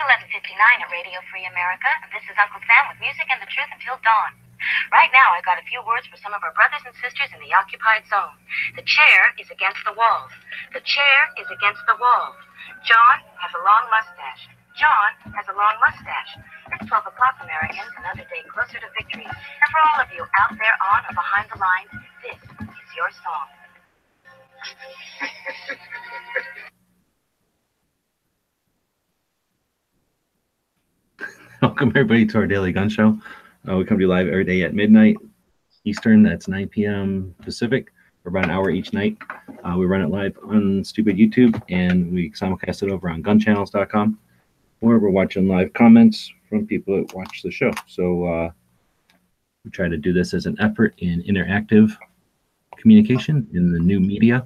11:59 at Radio Free America, and this is Uncle Sam with music and the truth until dawn. Right now, I got a few words for some of our brothers and sisters in the occupied zone. The chair is against the walls. The chair is against the walls. John has a long mustache. John has a long mustache. It's 12 o'clock, Americans, another day closer to victory. And for all of you out there on or behind the lines, this is your song. Welcome everybody to our daily gun show. We come to you live every day at midnight Eastern. That's 9 p.m. Pacific. We're about an hour each night. We run it live on Stupid YouTube, and we simulcast it over on gunchannels.com, or we're watching live comments from people that watch the show. So we try to do this as an effort in interactive communication in the new media.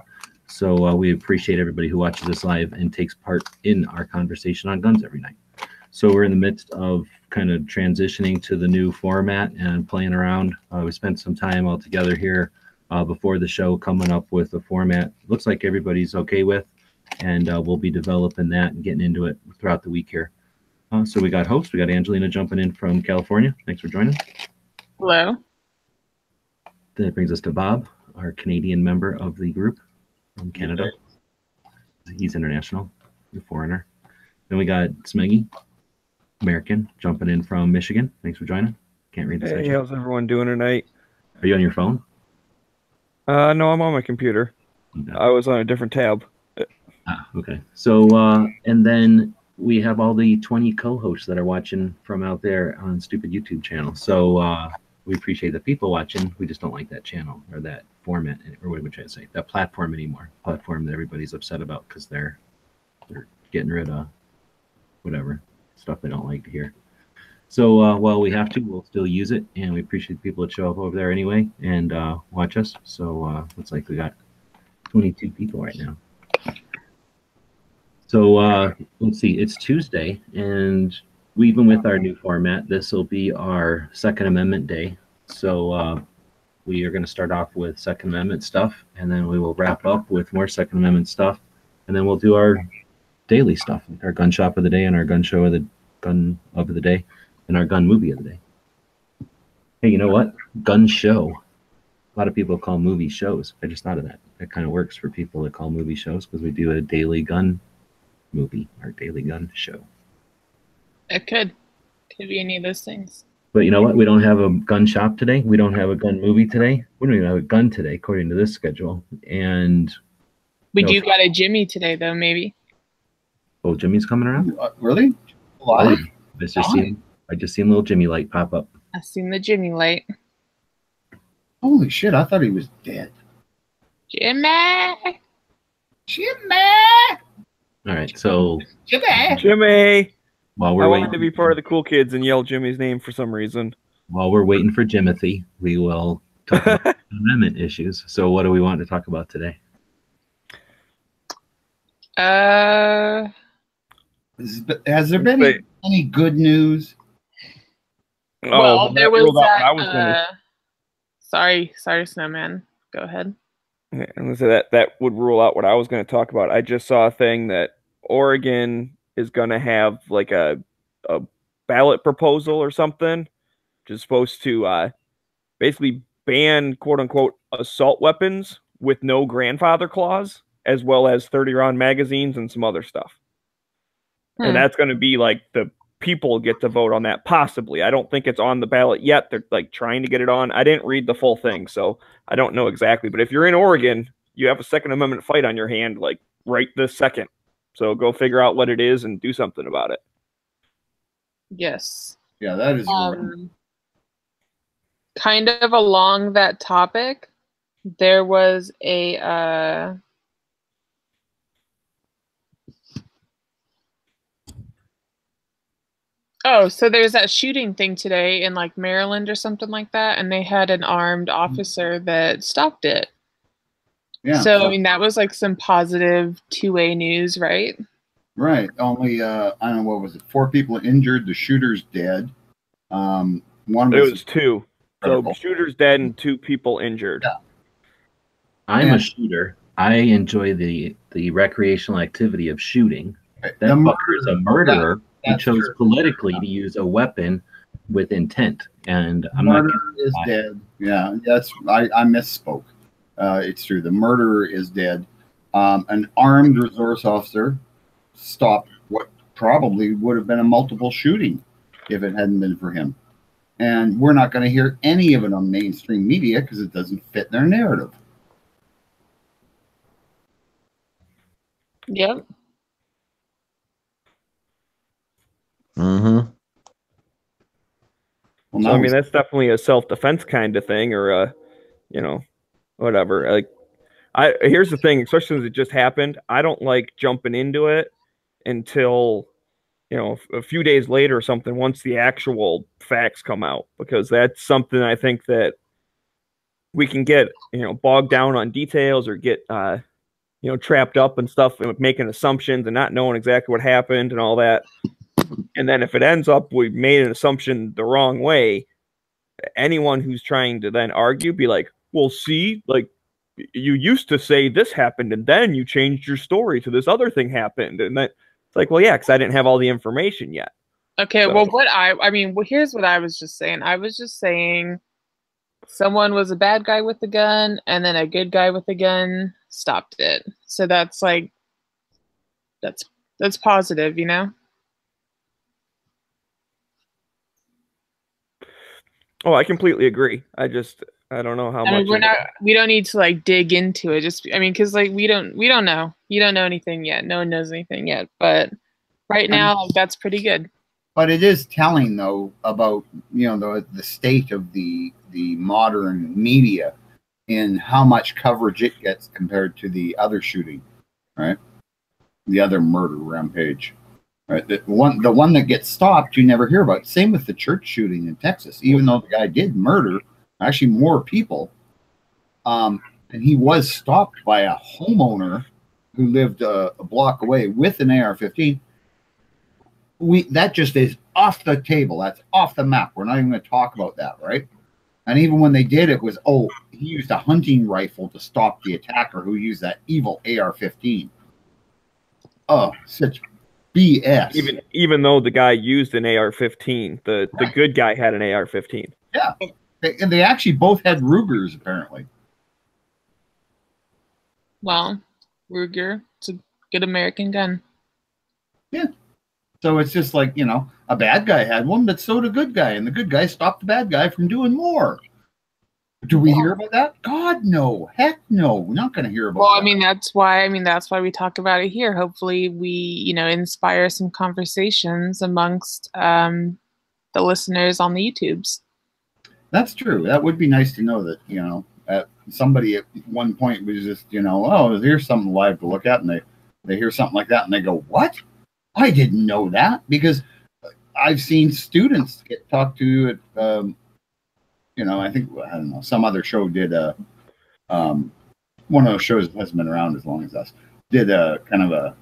So we appreciate everybody who watches this live and takes part in our conversation on guns every night. So we're in the midst of kind of transitioning to the new format and playing around. We spent some time all together here before the show coming up with a format looks like everybody's okay with, and we'll be developing that and getting into it throughout the week here. So we got hosts. We got Angelina jumping in from California. Thanks for joining. Hello. That brings us to Bob, our Canadian member of the group from Canada. He's international, a foreigner. Then we got Smeggy, American, jumping in from Michigan. Thanks for joining. Can't read the section. Hey, how's everyone doing tonight? Are you on your phone? No, I'm on my computer. Okay. I was on a different tab. Okay. So, and then we have all the 20 co-hosts that are watching from out there on Stupid YouTube channel. So we appreciate the people watching. We just don't like that channel or that format, or what would I say, that platform anymore. Platform that everybody's upset about because they're getting rid of whatever stuff they don't like to hear. So while we have to, we'll still use it, and we appreciate the people that show up over there anyway and watch us. So looks like we got 22 people right now. So let's see, it's Tuesday, and even with our new format, this will be our Second Amendment day. So we are going to start off with Second Amendment stuff, and then we will wrap up with more Second Amendment stuff, and then we'll do our daily stuff, like our gun shop of the day and our gun show of the gun of the day and our gun movie of the day. Hey, you know what? Gun show. A lot of people call movie shows. I just thought of that. That kind of works for people that call movie shows because we do a daily gun movie, our daily gun show. It could be any of those things. But you know what? We don't have a gun shop today. We don't have a gun movie today. We don't even have a gun today, according to this schedule. And we do got a Jimmy today, though, maybe. Oh, Jimmy's coming around? Really? Live? I just seen little Jimmy light pop up. I seen the Jimmy light. Holy shit, I thought he was dead. Jimmy! All right, so Jimmy! While we're I waiting wanted to be part of the cool kids and yell Jimmy's name for some reason. While we're waiting for Jimothy, we will talk about amendment issues. So what do we want to talk about today? Has there been any good news? Well, there was that. Sorry, Snowman. Go ahead. And so that would rule out what I was going to talk about. I just saw a thing that Oregon is going to have like a ballot proposal or something, which is supposed to basically ban quote unquote assault weapons with no grandfather clause, as well as 30-round magazines and some other stuff. And that's going to be like the people get to vote on that, possibly. I don't think it's on the ballot yet. They're like trying to get it on. I didn't read the full thing, so I don't know exactly. But if you're in Oregon, you have a Second Amendment fight on your hand, like right this second. So go figure out what it is and do something about it. Yes. Yeah, that is kind of along that topic. There was a so there's that shooting thing today in like Maryland or something like that, and they had an armed officer that stopped it. Yeah. So I mean that was like some positive two-way news, right? Right. Only I don't know, what was it? 4 people injured. The shooter's dead. One was 2. So shooter's dead and 2 people injured. Yeah. I'm a shooter. I enjoy the recreational activity of shooting. That fucker is a murderer. He chose politically to use a weapon with intent, and I'm murderer not is dead. Yeah, I misspoke. It's true. The murderer is dead. An armed resource officer stopped what probably would have been a multiple shooting if it hadn't been for him. And we're not going to hear any of it on mainstream media because it doesn't fit their narrative. Yep. Mm-hmm. Well, So I mean, that's definitely a self-defense kind of thing, or you know, whatever. Like, here's the thing, especially since it just happened, I don't like jumping into it until, you know, a few days later or something, once the actual facts come out, because that's something I think that we can get, you know, bogged down on details or get, you know, trapped up and stuff and making assumptions and not knowing exactly what happened and all that. And then if it ends up we made an assumption the wrong way, anyone who's trying to then argue, be like, well, see, like, you used to say this happened and then you changed your story to this other thing happened. And that it's like, well, yeah, because I didn't have all the information yet. Okay, So. well, here's what I was just saying. I was just saying someone was a bad guy with a gun and then a good guy with a gun stopped it. So that's like, that's positive, you know? Oh, I completely agree. I don't know how much. We don't need to like dig into it. Because like we don't know. You don't know anything yet. No one knows anything yet. But right now, like, that's pretty good. But it is telling, though, about, you know, the state of the modern media in how much coverage it gets compared to the other shooting, right? The other murder rampage, right? The one that gets stopped, you never hear about. Same with the church shooting in Texas. Even though the guy did murder actually more people, and he was stopped by a homeowner who lived a block away with an AR-15. That just is off the table. That's off the map. We're not even going to talk about that, right? And even when they did, it was, oh, he used a hunting rifle to stop the attacker who used that evil AR-15. Oh, such BS. Even though the guy used an AR-15, the good guy had an AR-15. Yeah, and they actually both had Rugers, apparently. Well, Ruger, it's a good American gun. Yeah. So it's just like, you know, a bad guy had one, but so did a good guy, and the good guy stopped the bad guy from doing more. Do we hear about that? God, no. Heck no. We're not going to hear about that. That's why we talk about it here. Hopefully we, you know, inspire some conversations amongst the listeners on the YouTubes. That's true. That would be nice to know that, you know, somebody at one point was just, you know, oh, here's something live to look at, and they hear something like that and they go, what? I didn't know that, because I've seen students get talked to at, you know, I don't know, some other show did one of those shows that hasn't been around as long as us, did a kind of a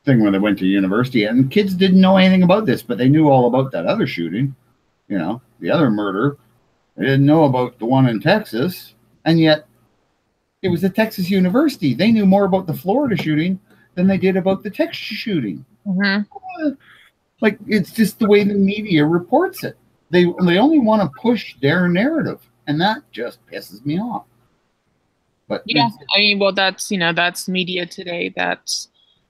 thing where they went to university, and kids didn't know anything about this, but they knew all about that other shooting, you know, the other murder. They didn't know about the one in Texas, and yet it was a Texas university. They knew more about the Florida shooting than they did about the Texas shooting. Mm-hmm. Like, it's just the way the media reports it. They only want to push their narrative, and that just pisses me off. But yeah, I mean, well, that's, you know, that's media today.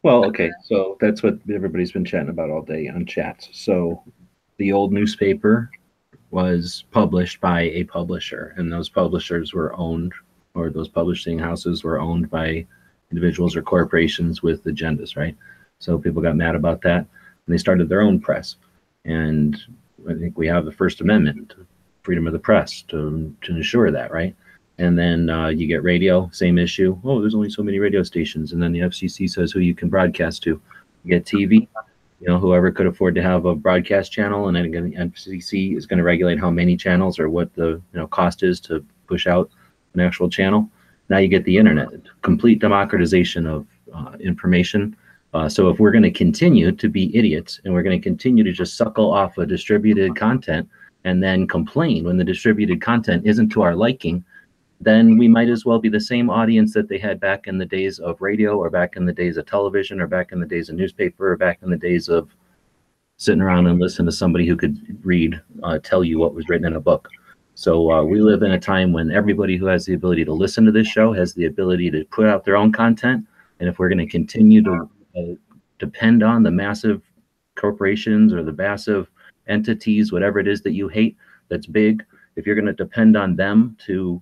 Well, okay, so that's what everybody's been chatting about all day on chats. So the old newspaper was published by a publisher, and those publishers were owned, or those publishing houses were owned by individuals or corporations with agendas, right? So people got mad about that, and they started their own press. And I think we have the First Amendment, freedom of the press, to ensure that, right? And then you get radio, same issue. Oh, there's only so many radio stations. And then the FCC says who you can broadcast to. You get TV, you know, whoever could afford to have a broadcast channel, and then again, the FCC is going to regulate how many channels or what the, you know, cost is to push out an actual channel. Now you get the internet, complete democratization of information. So if we're going to continue to be idiots, and we're going to continue to just suckle off of distributed content and then complain when the distributed content isn't to our liking, then we might as well be the same audience that they had back in the days of radio, or back in the days of television, or back in the days of newspaper, or back in the days of sitting around and listening to somebody who could read, tell you what was written in a book. So we live in a time when everybody who has the ability to listen to this show has the ability to put out their own content. And if we're going to continue to depend on the massive corporations or the massive entities, whatever it is that you hate that's big, if you're going to depend on them to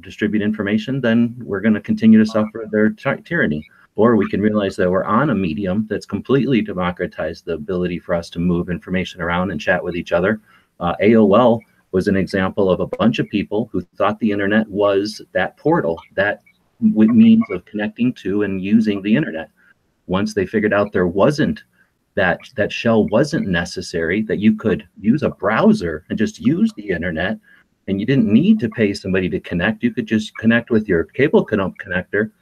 distribute information, then we're going to continue to suffer their tyranny. Or we can realize that we're on a medium that's completely democratized the ability for us to move information around and chat with each other. AOL was an example of a bunch of people who thought the internet was that portal, that means of connecting to and using the internet. Once they figured out there wasn't that shell wasn't necessary, that you could use a browser and just use the internet, and you didn't need to pay somebody to connect. You could just connect with your cable connector.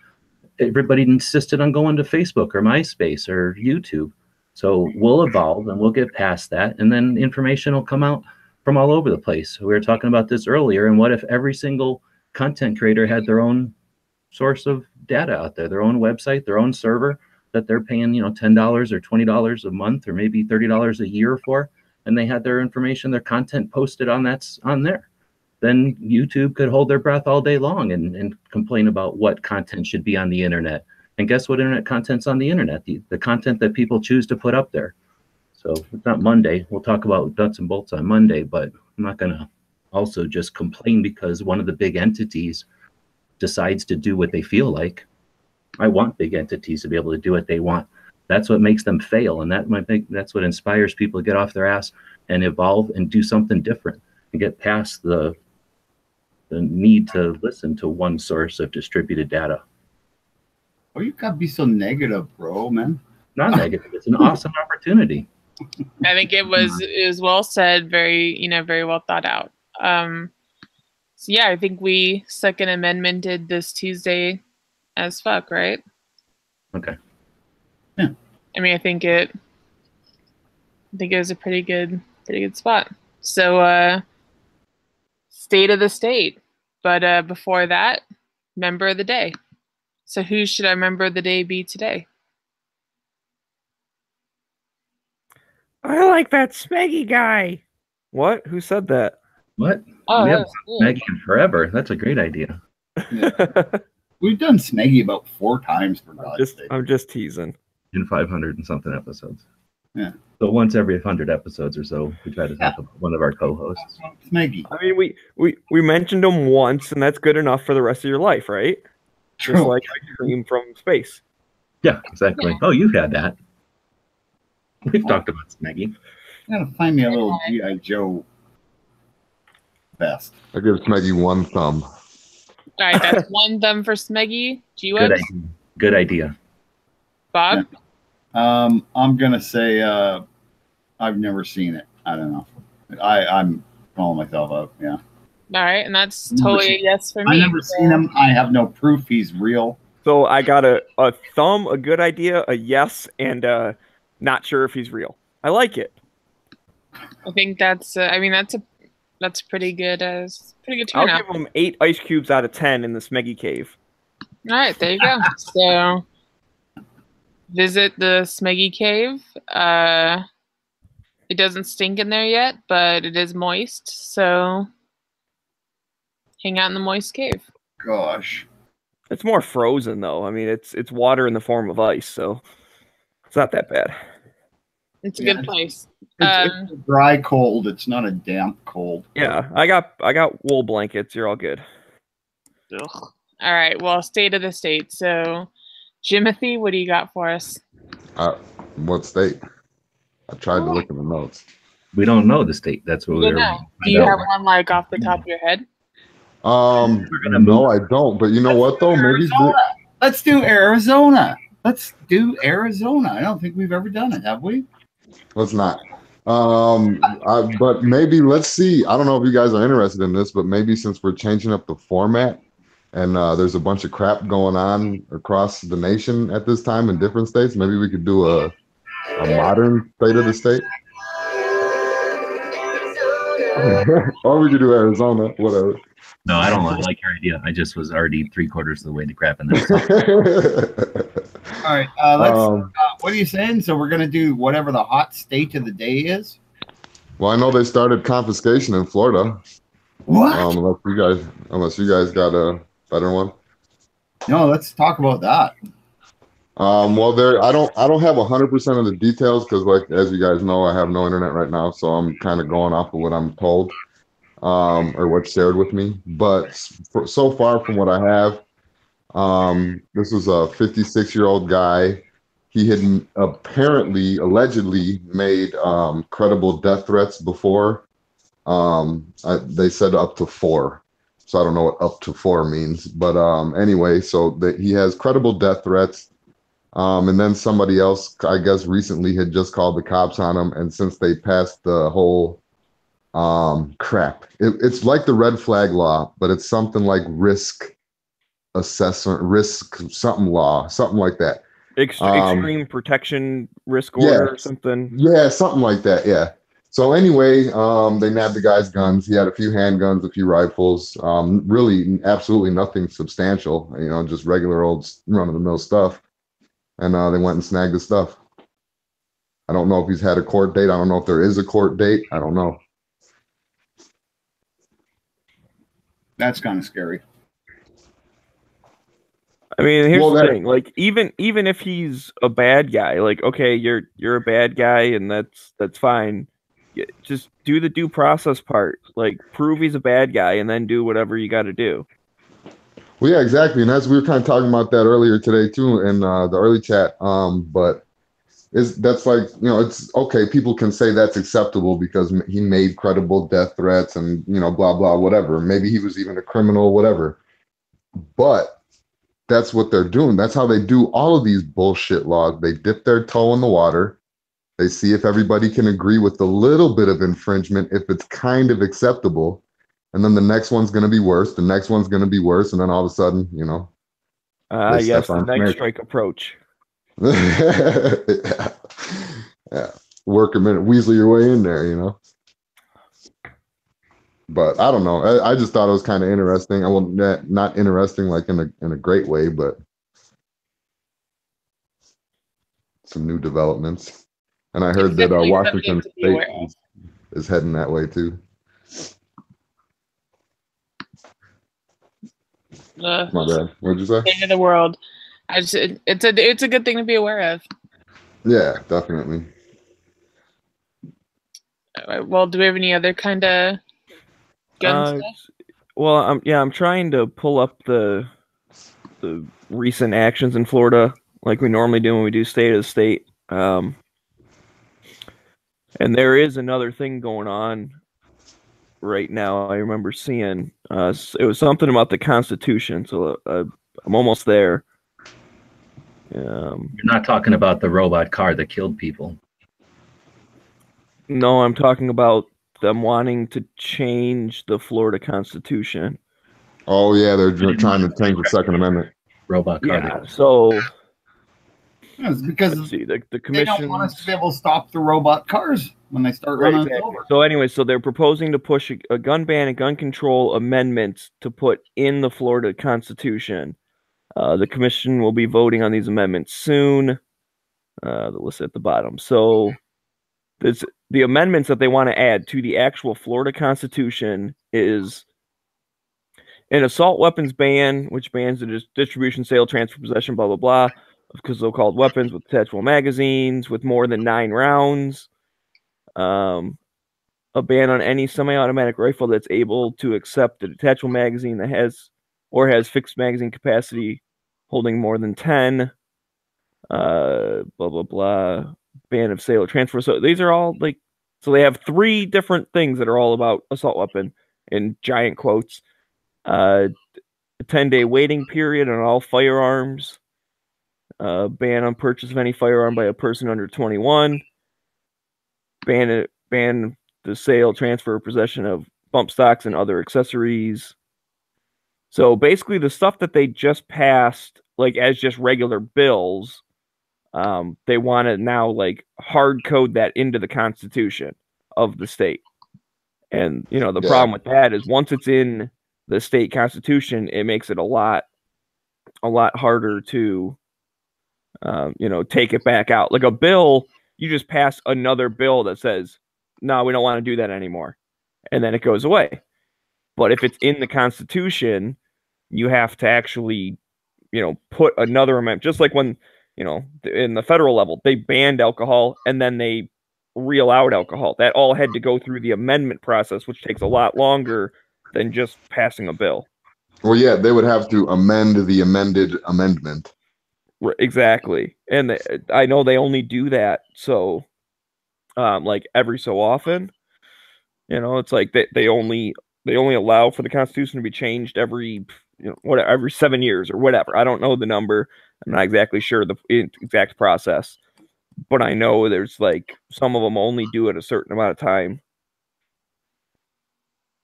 Everybody insisted on going to Facebook or MySpace or YouTube. So we'll evolve and we'll get past that, and then information will come out from all over the place. We were talking about this earlier, and what if every single content creator had their own source of data out there, their own website, their own server that they're paying, $10 or $20 a month or maybe $30 a year for, and they had their information, their content posted on there. Then YouTube could hold their breath all day long and complain about what content should be on the internet. And guess what internet content's on the internet? The content that people choose to put up there. So it's not Monday. We'll talk about nuts and bolts on Monday, but I'm not going to also just complain because one of the big entities decides to do what they feel like. I want big entities to be able to do what they want. That's what makes them fail. And that's what inspires people to get off their ass and evolve and do something different and get past the need to listen to one source of distributed data. Oh, you gotta be so negative, bro, man. Not negative. It's an awesome opportunity. I think it was well said, very very well thought out. So yeah, I think we second amendmented this Tuesday as fuck, right? Okay. Yeah. I mean, I think it was a pretty good spot. So state of the state. But before that, member of the day. So who should our member of the day be today? I like that Smeggy guy. What? Who said that? What? Oh, we that haven't was done Smeggy in forever. That's a great idea. Yeah. We've done Smeggy about 4 times, for God's sake. I'm just teasing. In 500 and something episodes. Yeah. So once every 100 episodes or so, we try to talk about one of our co-hosts. Smeggy. I mean, we mentioned him once, and that's good enough for the rest of your life, right? True. Just like ice cream from space. Yeah, exactly. Oh, you've had that. We've talked about Smeggy. I gotta find me a little G.I. Joe vest. I give Smeggy 1 thumb. All right, that's 1 thumb for Smeggy. Good idea. Good idea. Bob? Yeah. I'm gonna say I've never seen it. I don't know. I'm calling myself out. Yeah. All right, and that's totally a yes for me. I've never seen him. I have no proof he's real. So I got a thumb, a good idea, a yes, and not sure if he's real. I like it. I think that's. That's pretty good. Pretty good I'll turnout. give him 8 ice cubes out of 10 in the Smeggy cave. All right, there you go. So visit the Smeggy cave. It doesn't stink in there yet, but it is moist. So hang out in the moist cave. Gosh. It's more frozen though. I mean, it's water in the form of ice, so it's not that bad. It's a good place. It's a dry cold. It's not a damp cold. Yeah, I got wool blankets. You're all good. Ugh. All right. Well, state of the state. So, Jimothy, what do you got for us? What state? I tried to look at the notes. We don't know the state. That's what we're. Do you have one like off the top of your head? No, I don't. But you know what though? Maybe Let's do Arizona. I don't think we've ever done it, have we? let's not. But maybe let's see. I don't know if you guys are interested in this, but maybe since we're changing up the format and there's a bunch of crap going on across the nation at this time in different states, maybe we could do a modern state of the state. Or we could do Arizona, whatever. No, I don't like your idea. I just was already 3/4 of the way to crapping that. All right, what are you saying? So we're gonna do whatever the hot state of the day is. Well, I know they started confiscation in Florida. What? Unless you guys got a better one. No, let's talk about that. Well, I don't have 100% of the details because, like, as you guys know, I have no internet right now, so I'm kind of going off of what I'm told, or what's shared with me. But so far from what I have, this was a 56-year-old guy. He had allegedly made credible death threats before. They said up to 4. So I don't know what up to 4 means. But anyway, so he has credible death threats. And then somebody else, I guess, recently had just called the cops on him. And since they passed the whole it's like the red flag law, but it's something like risk something law, something like that. Extreme protection risk order or something. Yeah, something like that. Yeah. So anyway, they nabbed the guy's guns. He had a few handguns, a few rifles. Really, absolutely nothing substantial. Just regular old run-of-the-mill stuff. And they went and snagged the stuff. I don't know if he's had a court date. I don't know if there is a court date. I don't know. That's kind of scary. I mean, here's the thing. Like, even if he's a bad guy, like, okay, you're a bad guy, and that's fine. Just do the due process part. Like, prove he's a bad guy, and then do whatever you got to do. Well, yeah, exactly. And as we were kind of talking about that earlier today too in the early chat. But that's like, it's okay. People can say that's acceptable because he made credible death threats and blah blah whatever. Maybe he was even a criminal, whatever. But that's what they're doing. That's how they do all of these bullshit laws. They dip their toe in the water. They see if everybody can agree with a little bit of infringement, if it's kind of acceptable. And then the next one's going to be worse. The next one's going to be worse. And then all of a sudden, yes, the night strike approach. Yeah. Work a minute, weasel your way in there, But I don't know. I just thought it was kind of interesting. Well, not interesting like in a great way, but some new developments. And I heard that Washington State is heading that way too. My bad. What'd you say? State of the world. It's a good thing to be aware of. Yeah, definitely. Well, do we have any other kind of gun stuff? Well, I'm trying to pull up the recent actions in Florida, like we normally do when we do state of the state. And there is another thing going on right now. I remember seeing it was something about the Constitution. So I'm almost there. You're not talking about the robot car that killed people. No, I'm talking about them wanting to change the Florida Constitution. Oh yeah, they're trying to change the Second Amendment. Robot car. Yeah, so it's because the commission, they don't want us to be able to stop the robot cars when they start running us over. So anyway, so they're proposing to push a gun ban and gun control amendments to put in the Florida Constitution. The commission will be voting on these amendments soon. The list at the bottom. So the amendments that they want to add to the actual Florida Constitution is an assault weapons ban, which bans the distribution, sale, transfer, possession, blah, blah, blah, of so-called weapons with detachable magazines with more than 9 rounds. A ban on any semi-automatic rifle that's able to accept a detachable magazine that has fixed magazine capacity holding more than 10. Blah, blah, blah. Ban of sale or transfer. So these are all so they have 3 different things that are all about assault weapon in giant quotes. A 10-day waiting period on all firearms. Ban on purchase of any firearm by a person under 21. Ban the sale, transfer, or possession of bump stocks and other accessories. So basically the stuff that they just passed, as just regular bills, they want to now hard code that into the Constitution of the state. And the problem with that is once it's in the state constitution, it makes it a lot harder to, take it back out. Like a bill, you just pass another bill that says, no, we don't want to do that anymore. And then it goes away. But if it's in the Constitution, you have to actually, put another amendment, just like when, in the federal level, they banned alcohol and then they re-allowed alcohol. That all had to go through the amendment process, which takes a lot longer than just passing a bill. Well, yeah, they would have to amend the amended amendment. Exactly. And I know they only do that so like every so often. It's like they only allow for the Constitution to be changed every every 7 years or whatever. I don't know the number. I'm not exactly sure the exact process, but I know there's like some of them only do it a certain amount of time.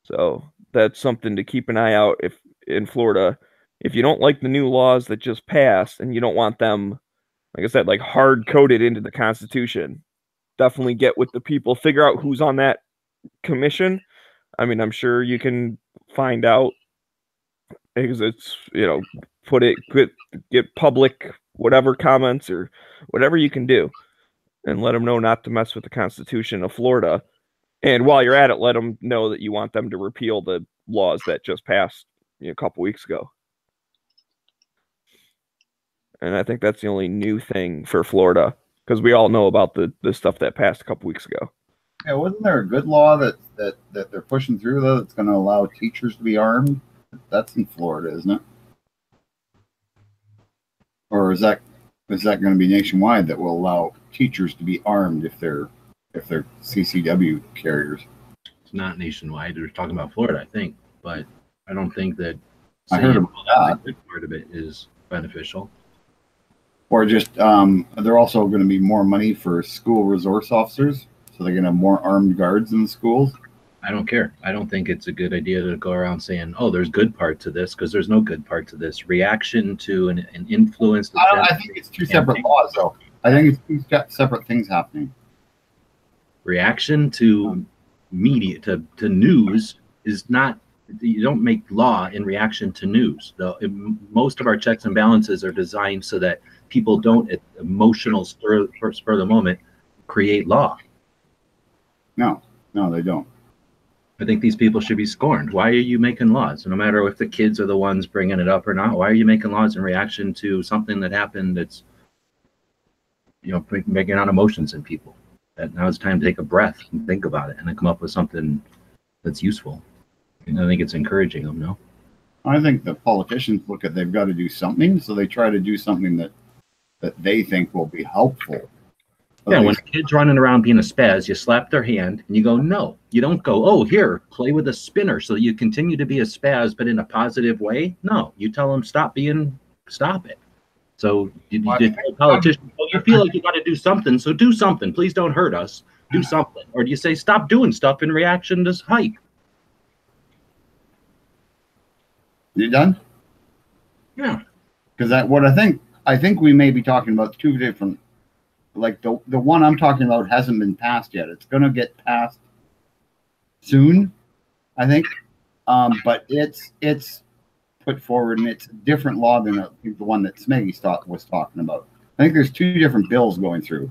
So that's something to keep an eye out if in Florida. If you don't like the new laws that just passed and you don't want them, like I said, like hard coded into the Constitution, definitely get with the people, figure out who's on that commission. I mean, I'm sure you can find out because it's, get public, whatever comments or whatever you can do and let them know not to mess with the Constitution of Florida. And while you're at it, let them know that you want them to repeal the laws that just passed a couple weeks ago. And I think that's the only new thing for Florida, because we all know about the stuff that passed a couple weeks ago. Yeah, wasn't there a good law that they're pushing through, though, that's going to allow teachers to be armed? That's in Florida, isn't it? Or is that going to be nationwide, that will allow teachers to be armed if they're CCW carriers? It's not nationwide. We're talking about Florida, I think, but I don't think that I heard about that. Part of it is beneficial. Or just they're also going to be more money for school resource officers, so they're going to have more armed guards in the schools. I don't care. I don't think it's a good idea to go around saying, "Oh, there's good part to this," because there's no good part to this. Reaction to an influence. I think it's two separate laws, though. I think it's two separate things happening. Reaction to media, to news, is not. You don't make law in reaction to news. Though most of our checks and balances are designed so that people don't, at emotional spur of the moment, create law. No, they don't. I think these people should be scorned. Why are you making laws? No matter if the kids are the ones bringing it up or not, why are you making laws in reaction to something that happened that's, bringing on emotions in people? That now it's time to take a breath and think about it and then come up with something that's useful. And I think it's encouraging them, no? I think the politicians look at they've got to do something, so they try to do something that they think will be helpful. Yeah, when a kid's running around being a spaz, you slap their hand and you go, no. You don't go, oh, here, play with a spinner so that you continue to be a spaz, but in a positive way. No, you tell them, stop it. So you tell politicians, well, you feel like you got to do something, so do something. Please don't hurt us. Do something. Or do you say, stop doing stuff in reaction to hype? You done? Yeah. Because I think we may be talking about two different. Like the one I'm talking about hasn't been passed yet. It's going to get passed soon, I think. But it's put forward, and it's a different law than the one that Smeggy was talking about. I think there's two different bills going through.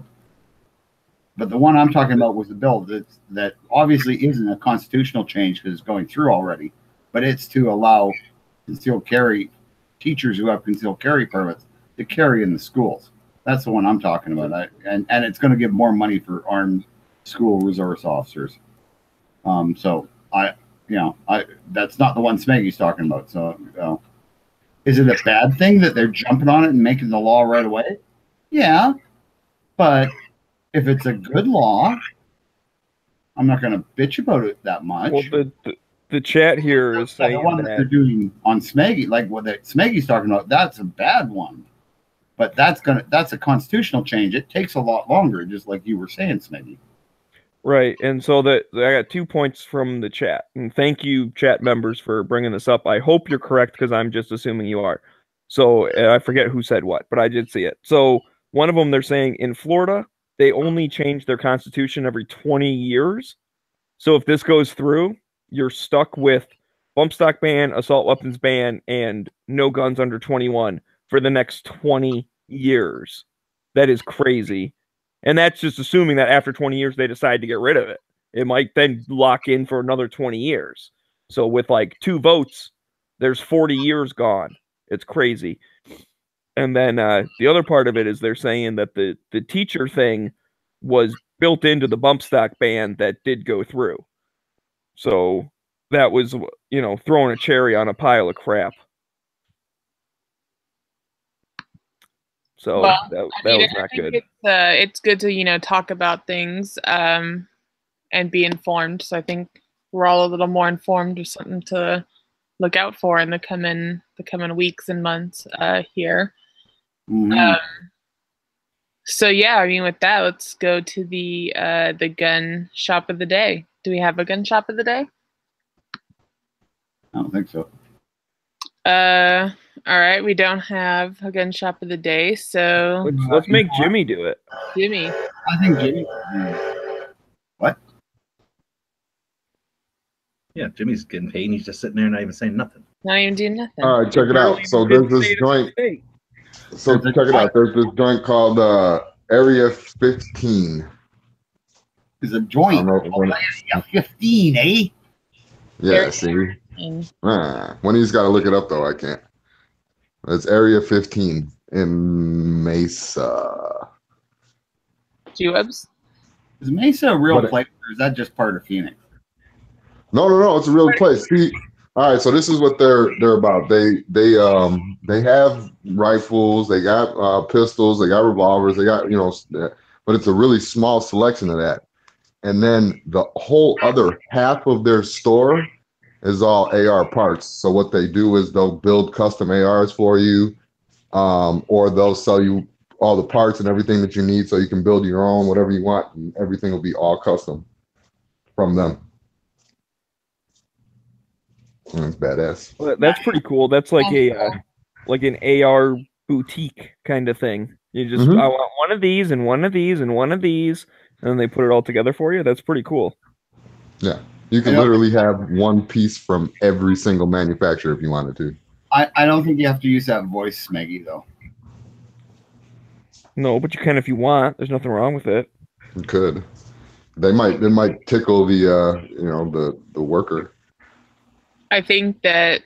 But the one I'm talking about was the bill that obviously isn't a constitutional change because it's going through already. But it's to allow concealed carry teachers who have concealed carry permits to carry in the schools. That's the one I'm talking about. And it's going to give more money for armed school resource officers. So that's not the one Smeggy's talking about. So is it a bad thing that they're jumping on it and making the law right away? Yeah, but if it's a good law, I'm not going to bitch about it that much. Well, the chat here is saying the one that they're doing on Smeggy, like what Smeggy's talking about, that's a bad one. But that's a constitutional change. It takes a lot longer, just like you were saying, Smeggy. Right, and so I got 2 points from the chat, and thank you, chat members, for bringing this up. I hope you're correct because I'm just assuming you are. So I forget who said what, but I did see it. So one of them, they're saying in Florida they only change their constitution every 20 years. So if this goes through, you're stuck with bump stock ban, assault weapons ban, and no guns under 21 for the next 20 years. That is crazy. And that's just assuming that after 20 years they decide to get rid of it. It might then lock in for another 20 years. So with like 2 votes, there's 40 years gone. It's crazy. And then the other part of it is they're saying that the teacher thing was built into the bump stock ban that did go through. So that was, you know, throwing a cherry on a pile of crap. So Well, that I mean, was I not think good. It's good to, you know, talk about things and be informed. So I think we're all a little more informed of something to look out for in the coming weeks and months here. So yeah, I mean, with that, let's go to the gun shop of the day. Do we have a gun shop of the day? I don't think so. All right, we don't have a gun shop of the day, so Let's make Jimmy do it. Jimmy. I think Jimmy. What? Yeah, Jimmy's getting paid and he's just sitting there not even saying nothing. Not even doing nothing. All right, check it out. So there's this joint. So check it out. There's this joint called Area 15. It's a joint. Area 15, eh? Yeah, see. One of you's got to look it up though. I can't. It's Area 15 in Mesa. G-Webs? Is Mesa a real place, or is that just part of Phoenix? No. It's a real place. See, all right. So this is what they're about. They have rifles. They got pistols. They got revolvers. They got but it's a really small selection of that. And then the whole other half of their store is all AR parts. So what they do is they'll build custom ARs for you, or they'll sell you all the parts and everything that you need so you can build your own, whatever you want, and everything will be all custom from them. And it's badass. Well, that's pretty cool. That's like like an AR boutique kind of thing. You just I want one of these and one of these and one of these, and then they put it all together for you. That's pretty cool. Yeah. You can literally have one piece from every single manufacturer if you wanted to. I don't think you have to use that voice, Smeggy, though. No, but you can if you want. There's nothing wrong with it. You could. It might tickle the the worker. I think that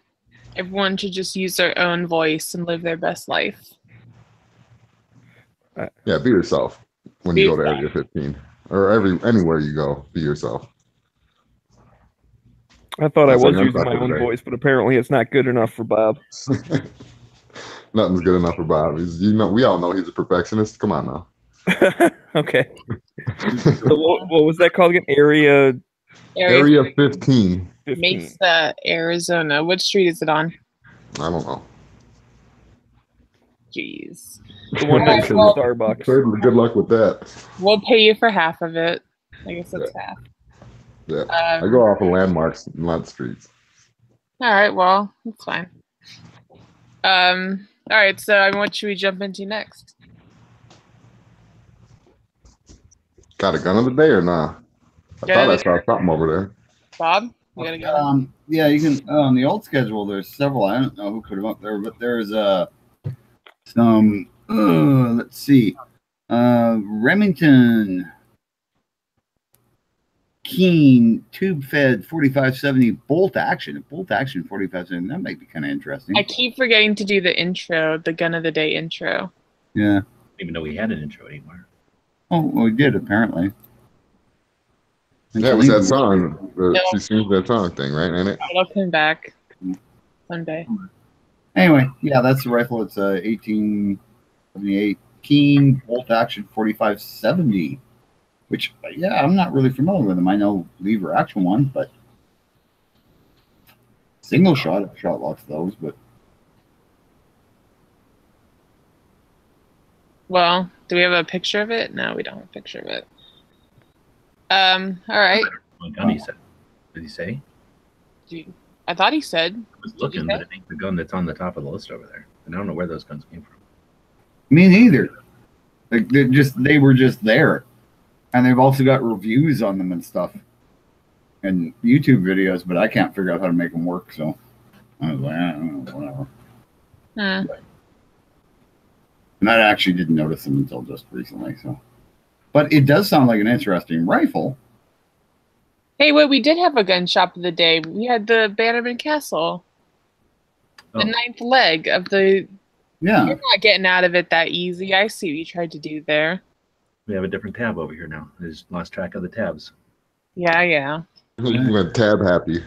everyone should just use their own voice and live their best life. Yeah, be yourself when you go to Area 15 or anywhere you go. Be yourself. I thought I was using my own voice, but apparently it's not good enough for Bob. Nothing's good enough for Bob. We all know he's a perfectionist. Come on now. Okay. So what was that called again? Area 15. Mesa, Arizona. What street is it on? I don't know. Jeez. The one next to the Starbucks. Good luck with that. We'll pay you for half of it. I guess that's half. Yeah, I go off of landmarks, not streets. All right, well, that's fine. All right, so what should we jump into next? Got a gun of the day or nah? I thought I saw something over there. Bob, you got a gun? Yeah, you can. On the old schedule, there's several. I don't know who could have up there, but there's some. Let's see, Remington Keen tube fed 4570 bolt action 4570. That might be kind of interesting. I keep forgetting to do the intro, the gun of the day intro. Yeah. I didn't even know we had an intro anymore. Oh, well, we did apparently. Yeah, it was that song. She sings that song thing, right? Ain't it? It'll come back someday. Anyway, yeah, that's the rifle. It's a 1878 Keen bolt action 4570. Which, yeah, I'm not really familiar with them. I know lever action ones, but single shot, I've shot lots of those, but. Well, do we have a picture of it? No, we don't have a picture of it. All right. What gun he said? Did he say? I thought he said. I was looking, but it ain't the gun that's on the top of the list over there. And I don't know where those guns came from. Me neither. Like, they were just there. And they've also got reviews on them and stuff. and YouTube videos, but I can't figure out how to make them work. So I was like, I don't know, whatever. And I actually didn't notice them until just recently. So, but it does sound like an interesting rifle. Hey, wait, we did have a gun shop of the day. We had the Bannerman Castle. The ninth leg of the... Yeah. You're not getting out of it that easy. I see what you tried to do there. We have a different tab over here now. I just lost track of the tabs. Yeah. You went tab happy.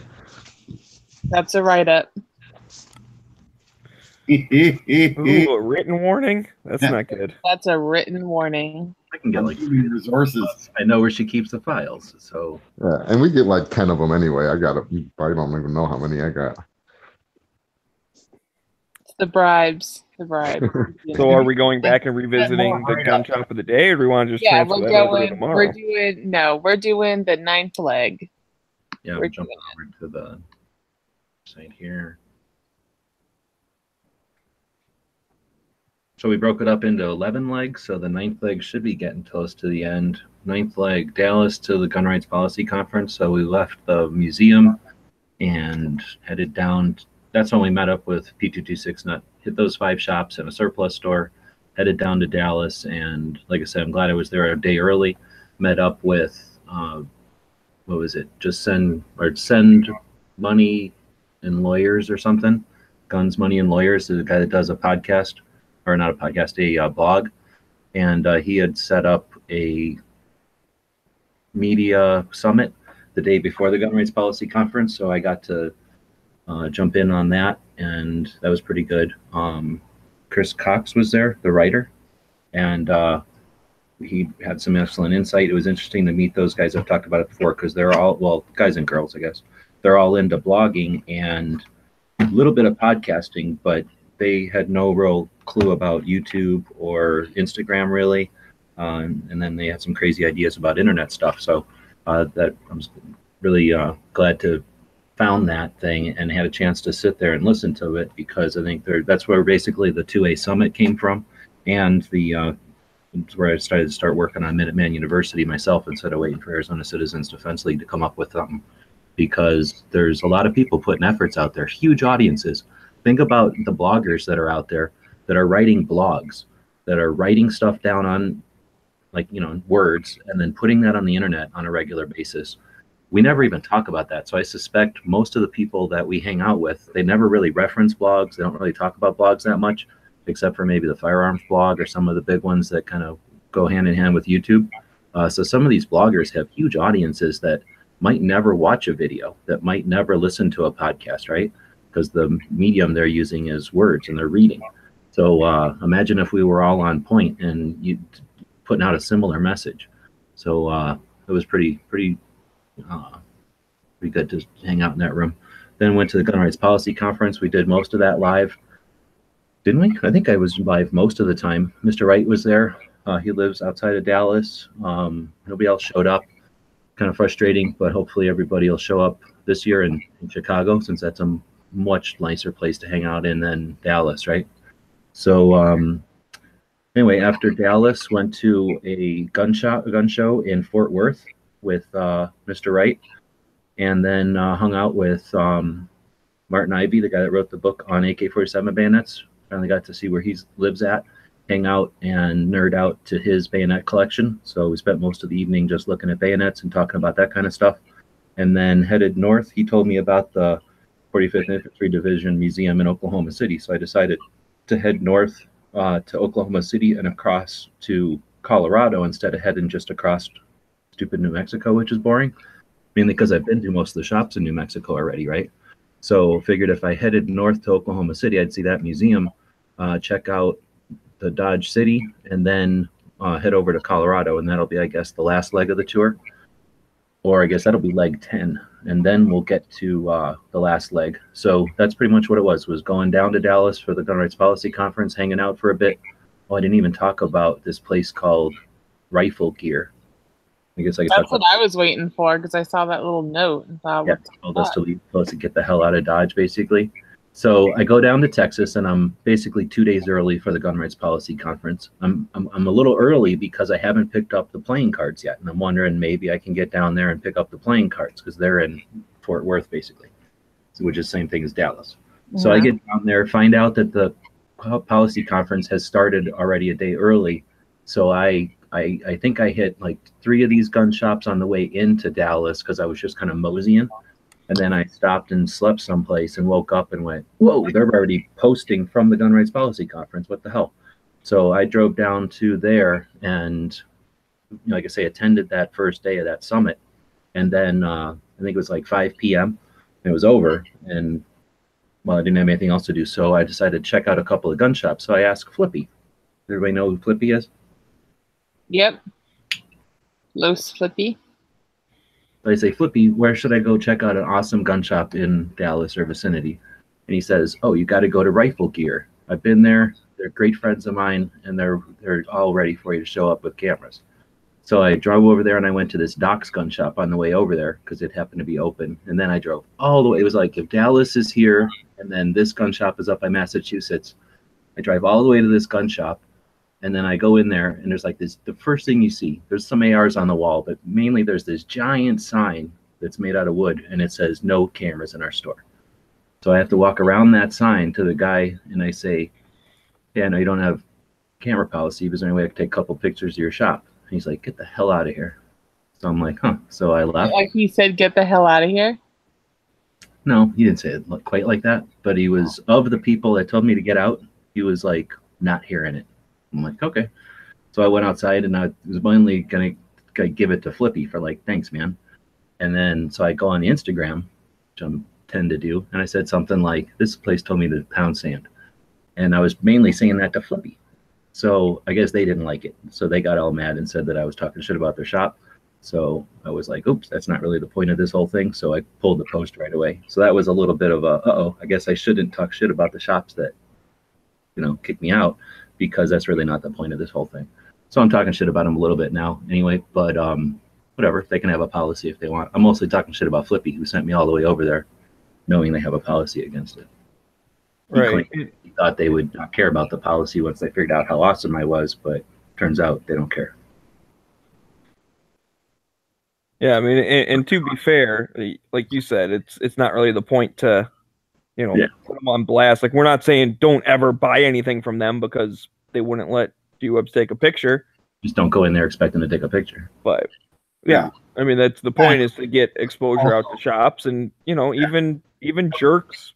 That's a write-up. Ooh, a written warning? That's not good. That's a written warning. I can get like resources. I know where she keeps the files, so Yeah, and we get like 10 of them anyway. You probably don't even know how many I got. It's the bribes. The bribes. So are we going back and revisiting the gun shop of the day, or do we want to just transfer that over to tomorrow? We're doing the ninth leg. Yeah, we're jumping over to the site here. So we broke it up into 11 legs, so the ninth leg should be getting close to the end. Ninth leg, Dallas to the Gun Rights Policy Conference. So we left the museum and headed down. That's when we met up with P226 Nut, hit those 5 shops and a surplus store, headed down to Dallas. And like I said, I'm glad I was there a day early. Met up with, what was it? Just send money and lawyers or something. Guns, Money, and Lawyers is the guy that does a podcast. Or not a podcast, a blog, and he had set up a media summit the day before the Gun Rights Policy Conference, so I got to jump in on that, and that was pretty good. Chris Cox was there, the writer, and he had some excellent insight. It was interesting to meet those guys. I've talked about it before because they're all, well, guys and girls, I guess. They're all into blogging and a little bit of podcasting, but they had no real clue about YouTube or Instagram really, and then they had some crazy ideas about internet stuff. So that I'm really glad to found that thing and had a chance to sit there and listen to it, because I think that's where basically the 2A Summit came from, and the where I started to working on Minuteman University myself instead of waiting for Arizona Citizens Defense League to come up with something, because there's a lot of people putting efforts out there, huge audiences. Think about the bloggers that are out there that are writing blogs, that are writing stuff down on, like, words, and then putting that on the internet on a regular basis. We never even talk about that. So I suspect most of the people that we hang out with, they never really reference blogs. They don't really talk about blogs that much, except for maybe the firearms blog or some of the big ones that kind of go hand in hand with YouTube. So some of these bloggers have huge audiences that might never watch a video, that might never listen to a podcast, right? Because the medium they're using is words and they're reading. So imagine if we were all on point and you putting out a similar message. So it was pretty good to hang out in that room. Then went to the Gun Rights Policy Conference. We did most of that live, didn't we? I think I was live most of the time. Mr. Wright was there. He lives outside of Dallas. Nobody else showed up. Kind of frustrating, but hopefully everybody will show up this year in Chicago, since that's a much nicer place to hang out in than Dallas, right? So anyway, after Dallas, went to a gun show in Fort Worth with Mr. Wright, and then hung out with Martin Ivey, the guy that wrote the book on AK-47 bayonets. Finally got to see where he lives at, hang out and nerd out to his bayonet collection. So we spent most of the evening just looking at bayonets and talking about that kind of stuff, and then headed north. He told me about the 45th Infantry Division Museum in Oklahoma City, so I decided to head north to Oklahoma City and across to Colorado instead of heading just across stupid New Mexico, which is boring, mainly because I've been to most of the shops in New Mexico already, right? So figured if I headed north to Oklahoma City, I'd see that museum, check out the Dodge City, and then head over to Colorado, and that'll be, I guess, the last leg of the tour. Or I guess that'll be leg 10, and then we'll get to the last leg. So that's pretty much what it was going down to Dallas for the Gun Rights Policy Conference, hanging out for a bit. Oh, I didn't even talk about this place called Rifle Gear. I guess that's what I was waiting for, because I saw that little note and thought, yeah, told us to leave, told us to get the hell out of Dodge, basically. So I go down to Texas, and I'm basically 2 days early for the gun rights policy conference. I'm a little early because I haven't picked up the playing cards yet, and I'm wondering maybe I can get down there and pick up the playing cards because they're in Fort Worth basically, which is the same thing as Dallas. So I get down there, find out that the policy conference has started already a day early. So I think I hit like 3 of these gun shops on the way into Dallas because I was just kind of moseying. And then I stopped and slept someplace and woke up and went, whoa, they're already posting from the gun rights policy conference. What the hell? So I drove down to there and, like I say, attended that first day of that summit. And then I think it was like 5 p.m. and it was over. And well, I didn't have anything else to do. So I decided to check out a couple of gun shops. So I asked Flippy. Does everybody know who Flippy is? Yep. Los Flippy. I say, Flippy, where should I go check out an awesome gun shop in Dallas or vicinity? And he says, oh, you got to go to Rifle Gear. I've been there. They're great friends of mine, and they're all ready for you to show up with cameras. So I drove over there, and I went to this Doc's gun shop on the way over there because it happened to be open. And then I drove all the way. It was like if Dallas is here, and then this gun shop is up by Massachusetts. I drive all the way to this gun shop. And then I go in there, and there's like this, the first thing you see, there's some ARs on the wall, but mainly there's this giant sign that's made out of wood, and it says no cameras in our store. So I have to walk around that sign to the guy, and I say, yeah, no, you don't have camera policy. Is there any way I can take a couple pictures of your shop? And he's like, get the hell out of here. So I'm like, huh. So I left. Like he said, get the hell out of here? No, he didn't say it quite like that, but he was, of the people that told me to get out, he was like not hearing it. I'm like, okay. So I went outside, and I was finally gonna give it to Flippy for like, thanks, man. And then so I go on the Instagram, which I tend to do, and I said something like, this place told me to pound sand. And I was mainly saying that to Flippy. So I guess they didn't like it. So they got all mad and said that I was talking shit about their shop. So I was like, oops, that's not really the point of this whole thing. So I pulled the post right away. So that was a little bit of a, uh-oh, I guess I shouldn't talk shit about the shops that, kicked me out, because that's really not the point of this whole thing. So I'm talking shit about them a little bit now anyway, but whatever, they can have a policy if they want. I'm mostly talking shit about Flippy, who sent me all the way over there knowing they have a policy against it. Right. He thought they would not care about the policy once they figured out how awesome I was, but turns out they don't care. Yeah, I mean, and to be fair, like you said, it's not really the point to put them on blast. Like, we're not saying don't ever buy anything from them because they wouldn't let G-Webs take a picture. Just don't go in there expecting to take a picture. But yeah, I mean, that's the point, is to get exposure out to shops, and even jerks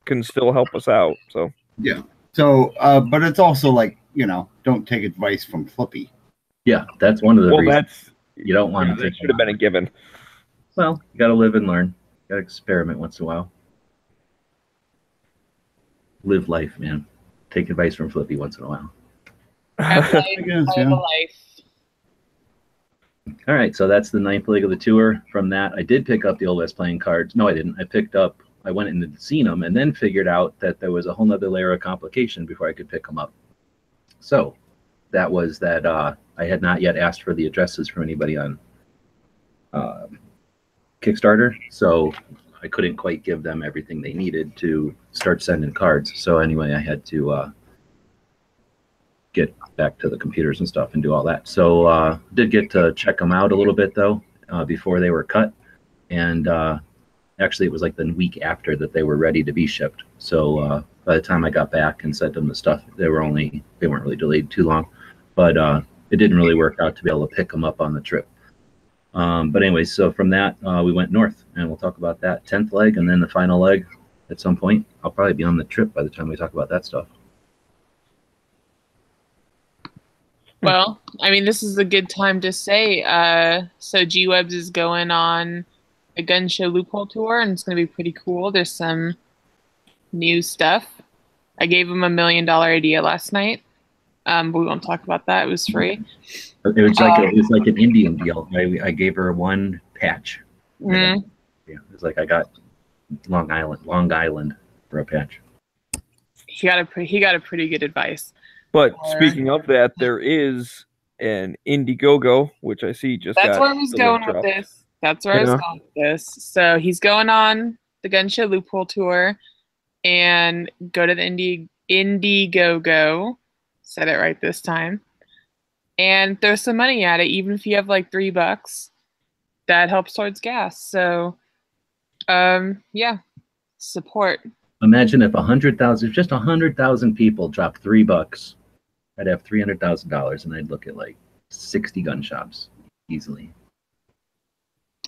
can still help us out. So yeah. So, but it's also like, don't take advice from Flippy. Yeah, that's one of the reasons. That's, you don't want to. That should have been a given. Well, you got to live and learn. You got to experiment once in a while. Live life, man. Take advice from Flippy once in a while. Life. All right, so that's the 9th leg of the tour. From that, I did pick up the Old West playing cards. No, I didn't. I went in and seen them, and then figured out that there was a whole nother layer of complication before I could pick them up. So that was that I had not yet asked for the addresses from anybody on Kickstarter, so I couldn't quite give them everything they needed to start sending cards. So anyway, I had to get back to the computers and stuff and do all that. So did get to check them out a little bit, though, before they were cut. And actually, it was like the week after that they were ready to be shipped. So by the time I got back and sent them the stuff, they weren't really delayed too long. But it didn't really work out to be able to pick them up on the trip. But anyway, so from that, we went north, and we'll talk about that 10th leg, and then the final leg at some point. I'll probably be on the trip by the time we talk about that stuff. Well, I mean, this is a good time to say, so G-Webs is going on a gun show loophole tour, and it's going to be pretty cool. There's some new stuff. I gave him $1 million idea last night, but we won't talk about that. It was free. It was like an Indian deal. I gave her one patch. Yeah, it was like I got Long Island for a patch. He got a pretty good advice. But speaking of that, there is an Indiegogo, which I see just. That's where I was going with this. So he's going on the gun show loophole tour. and go to the Indiegogo, said it right this time, and throw some money at it. Even if you have like $3, that helps towards gas. So, yeah, support. Imagine if just 100,000 people dropped $3, I'd have $300,000, and I'd look at like 60 gun shops easily.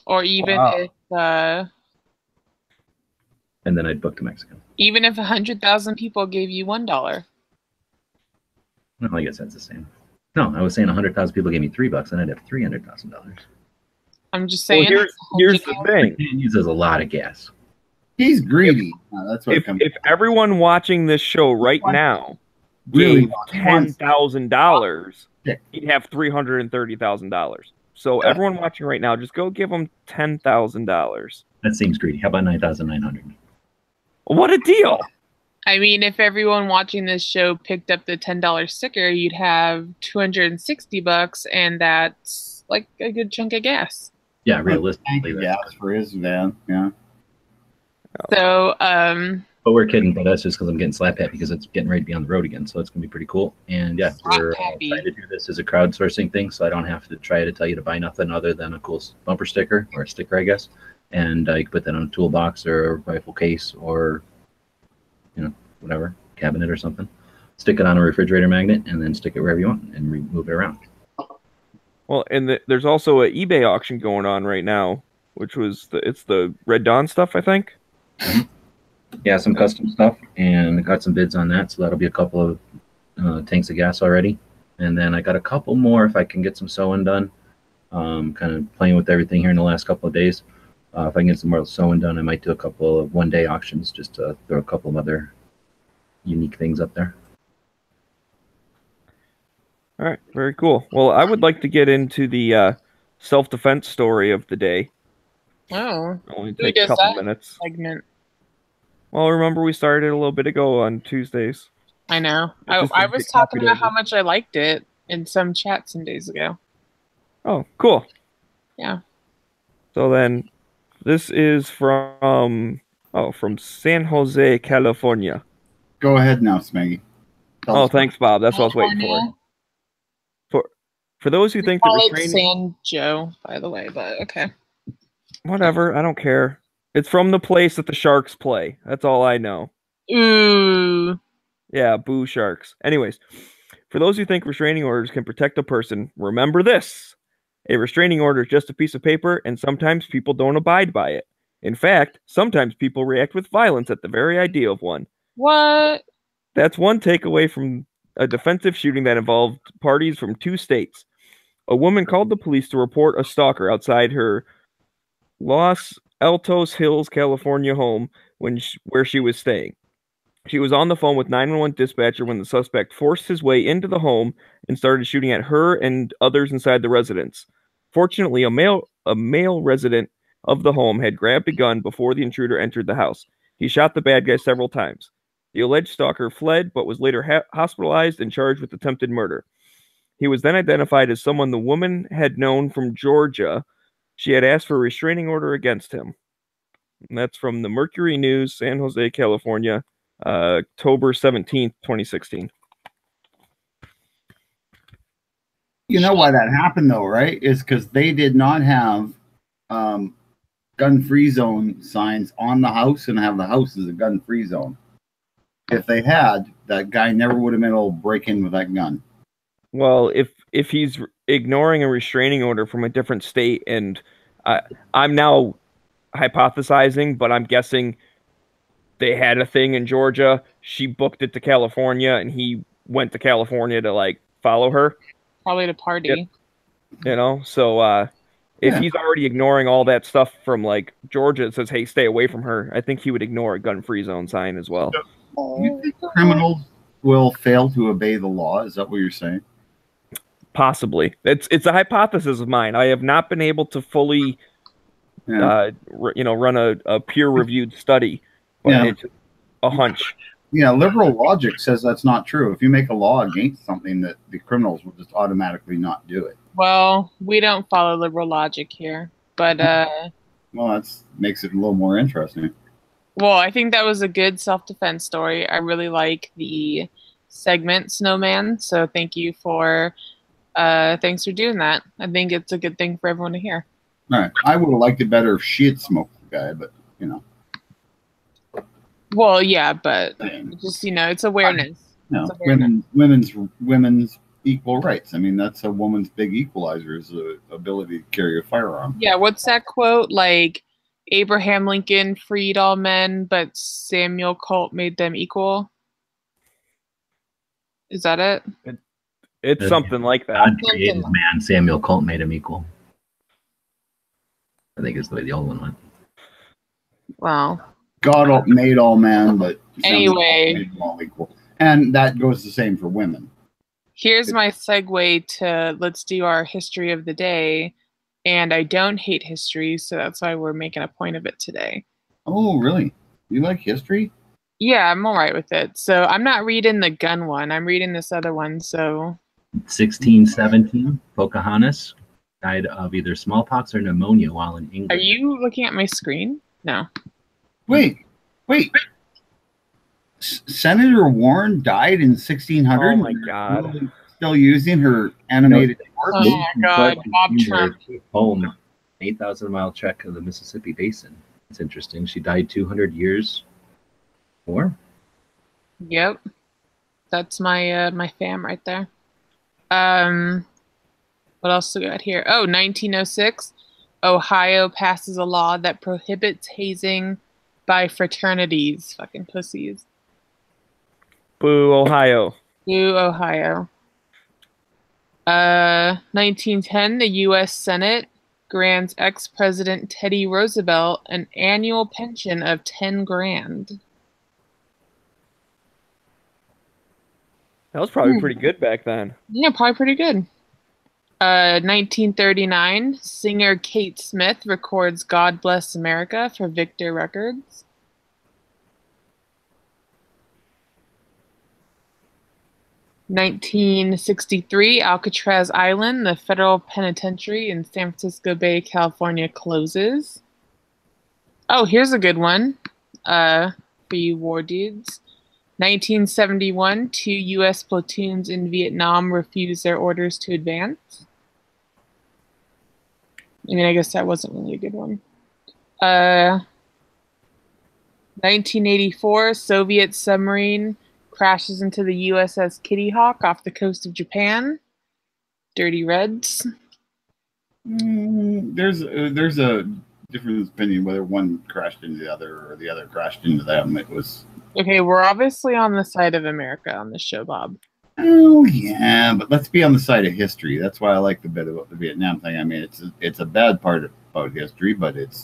Or even if, and then I'd book to Mexico. Even if 100,000 people gave you $1. Well, I guess that's the same. No, I was saying 100,000 people gave me $3, and I'd have $300,000. I'm just saying. Well, here's the thing. He uses a lot of gas. He's greedy. That's what if everyone watching this show right now really gave $10,000, he'd have $330,000. So everyone watching right now, just go give them $10,000. That seems greedy. How about 9,900? What a deal! I mean, if everyone watching this show picked up the $10 sticker, you'd have $260, and that's like a good chunk of gas. Yeah, realistically, gas for his van. Yeah. So, but we're kidding. But that's just because I'm getting slap happy because it's getting ready to be on the road again. So it's gonna be pretty cool. And yeah, we're trying to do this as a crowdsourcing thing, so I don't have to try to tell you to buy nothing other than a cool bumper sticker or a sticker, I guess. And you can put that on a toolbox or a rifle case or, whatever, cabinet or something. Stick it on a refrigerator magnet and then stick it wherever you want and move it around. Well, and there's also an eBay auction going on right now, which was it's the Red Dawn stuff, I think. Yeah, some custom stuff, and I got some bids on that, so that'll be a couple of tanks of gas already. And then I got a couple more if I can get some sewing done. Kind of playing with everything here in the last couple of days. If I can get some more sewing done, I might do a couple of one-day auctions just to throw a couple of other unique things up there. All right, very cool. Well, I would like to get into the self-defense story of the day. Oh, only take a couple minutes. Segment. Well, remember we started a little bit ago on Tuesdays. I know. I was talking about how much I liked it in some chat some days ago. Oh, cool. Yeah. So then, this is from San Jose, California. Go ahead now, Smeggy. Oh, thanks, Bob. That's what I was waiting for. For those who think that restraining... San Joe, by the way, but okay. Whatever, I don't care. It's from the place that the Sharks play. That's all I know. Ooh. Yeah, boo Sharks. Anyways, for those who think restraining orders can protect a person, remember this. A restraining order is just a piece of paper, and sometimes people don't abide by it. In fact, sometimes people react with violence at the very idea of one. What? That's one takeaway from a defensive shooting that involved parties from 2 states. A woman called the police to report a stalker outside her Los Altos Hills, California home where she was staying. She was on the phone with 911 dispatcher when the suspect forced his way into the home and started shooting at her and others inside the residence. Fortunately, a male resident of the home had grabbed a gun before the intruder entered the house. He shot the bad guy several times. The alleged stalker fled, but was later hospitalized and charged with attempted murder. He was then identified as someone the woman had known from Georgia. She had asked for a restraining order against him. And that's from the Mercury News, San Jose, California, October 17th, 2016. You know why that happened, though, right? Is because they did not have gun-free zone signs on the house and have the house as a gun-free zone. If they had, that guy never would have been able to break in with that gun. Well, if he's ignoring a restraining order from a different state, and I'm now hypothesizing, but I'm guessing they had a thing in Georgia, she booked it to California, and he went to California to, like, follow her. Probably to party. So if he's already ignoring all that stuff from, like, Georgia that says, hey, stay away from her, I think he would ignore a gun-free zone sign as well. You think criminals will fail to obey the law? Is that what you're saying? Possibly. It's a hypothesis of mine. I have not been able to fully, run a peer-reviewed study, but it's a hunch. Yeah, liberal logic says that's not true. If you make a law against something, that the criminals will just automatically not do it. Well, we don't follow liberal logic here, but well, that makes it a little more interesting. Well, I think that was a good self-defense story. I really like the segment Snowman, so thanks for doing that. I think it's a good thing for everyone to hear. All right. I would have liked it better if she had smoked the guy, but you know. Well, yeah, but just it's awareness. No, It's awareness. women's equal rights. I mean, that's a woman's big equalizer is the ability to carry a firearm. Yeah, what's that quote? Like, Abraham Lincoln freed all men, but Samuel Colt made them equal. Is that it? It's something like that. God created man, Samuel Colt made him equal. I think is the way the old one went. Wow. God made all man, but anyway, made them all equal. And that goes the same for women. Here's my segue to let's do our history of the day. And I don't hate history, so that's why we're making a point of it today. Oh, really? You like history? Yeah, I'm all right with it. So I'm not reading the gun one. I'm reading this other one. So 1617, Pocahontas died of either smallpox or pneumonia while in England. Are you looking at my screen? No. Wait. Senator Warren died in 1600? Oh, my God. Still using her animated work? Oh, my God. Bob Trump. Home, 8,000-mile trek of the Mississippi Basin. It's interesting. She died 200 years before. Yep. That's my my fam right there. What else do we got here? Oh, 1906. Ohio passes a law that prohibits hazing by fraternities. Fucking pussies. Boo, Ohio. Boo, Ohio. 1910, the U.S. Senate grants ex-President Teddy Roosevelt an annual pension of $10,000. That was probably pretty good back then. Yeah, probably pretty good. 1939, singer Kate Smith records God Bless America for Victor Records. 1963, Alcatraz Island, the federal penitentiary in San Francisco Bay, California, closes. Oh, here's a good one for you war dudes. 1971, 2 U.S. platoons in Vietnam refused their orders to advance. I mean, I guess that wasn't really a good one. 1984, Soviet submarine crashes into the USS Kitty Hawk off the coast of Japan. Dirty Reds. There's a difference opinion whether one crashed into the other or the other crashed into them. It was okay. We're obviously on the side of America on this show, Bob. Oh yeah, but let's be on the side of history. That's why I like the bit about the Vietnam thing. I mean, it's a bad part about history, but it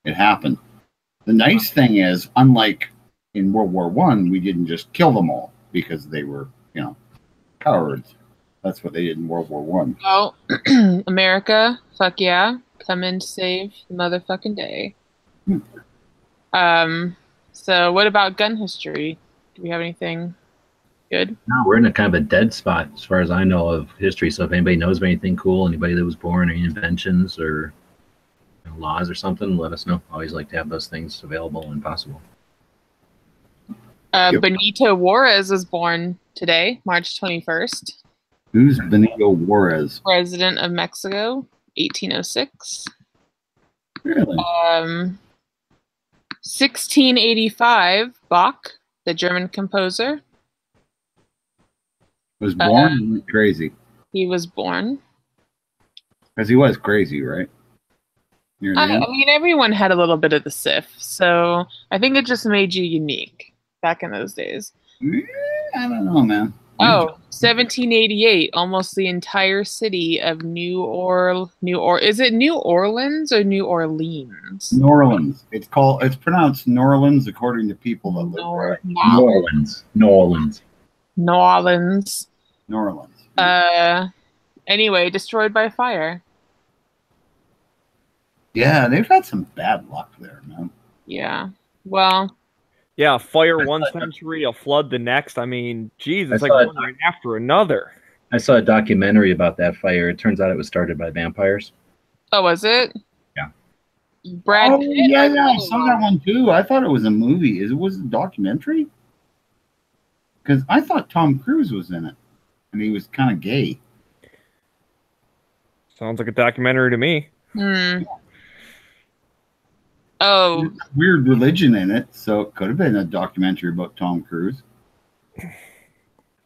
happened. The nice thing is, unlike in World War One, we didn't just kill them all because they were, cowards. That's what they did in World War One. Oh, America, fuck yeah, come in to save the motherfucking day. So what about gun history? Do we have anything good? No, we're in a kind of a dead spot as far as I know of history. So if anybody knows of anything cool, anybody that was born, or any inventions or laws or something, let us know. Always like to have those things available when possible. Benito Juarez was born today, March 21st. Who's Benito Juarez? President of Mexico, 1806. Really? 1685, Bach, the German composer. Was born crazy. He was born. Because he was crazy, right? I mean, everyone had a little bit of the sif, so I think it just made you unique back in those days. I don't know, man. Oh, 1788, almost the entire city of is it New Orleans or New Orleans? New Orleans. It's pronounced New Orleans according to people that live there. New Orleans. Anyway, destroyed by fire. Yeah, they've had some bad luck there, man. Yeah. Well. Yeah, fire one century, a flood the next. I mean, geez, it's like one right after another. I saw a documentary about that fire. It turns out it was started by vampires. Oh, was it? Yeah. Brad Oh, Pitt. yeah, I saw that one too. I thought it was a movie. Was it a documentary? Because I thought Tom Cruise was in it, and he was kind of gay. Sounds like a documentary to me. Oh, Weird religion in it, so it could have been a documentary about Tom Cruise.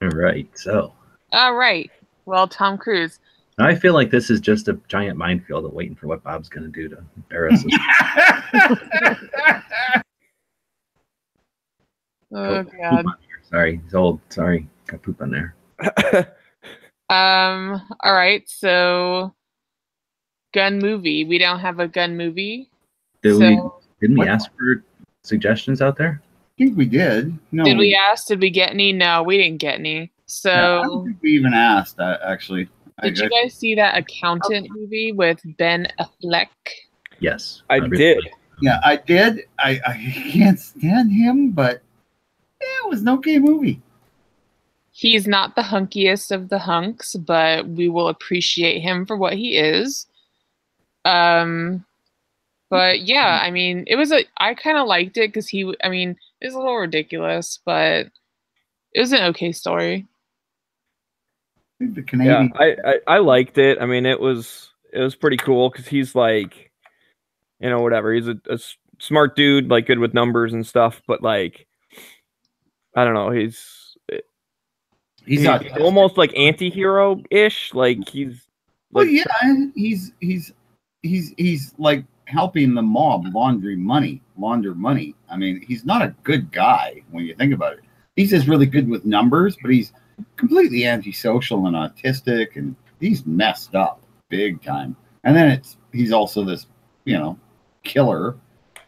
All right. So all right. Well, Tom Cruise. I feel like this is just a giant minefield of waiting for what Bob's going to do to embarrass us. Oh Poop God. on here. Sorry, he's old. Sorry, got poop on there. All right. So, gun movie. We don't have a gun movie. Didn't we What? ask for suggestions out there? I think we did. No, Did we ask? Did we get any? No, we didn't get any. So, I don't think we even asked. Actually, did you guys see that accountant movie with Ben Affleck? Yes, I did. Yeah, I did. I can't stand him, but it was an okay movie. He's not the hunkiest of the hunks, but we will appreciate him for what he is. But yeah, I mean, I kind of liked it because it was a little ridiculous, but it was an okay story. I think the Canadian. Yeah, I liked it. I mean, it was pretty cool because he's like, whatever. He's a smart dude, like good with numbers and stuff. But like, I don't know. He's almost like anti-hero ish. Like he's. Well, yeah, he's like helping the mob launder money. I mean, he's not a good guy when you think about it. He's just really good with numbers, but he's completely antisocial and autistic, and he's messed up big time. And then he's also this, killer.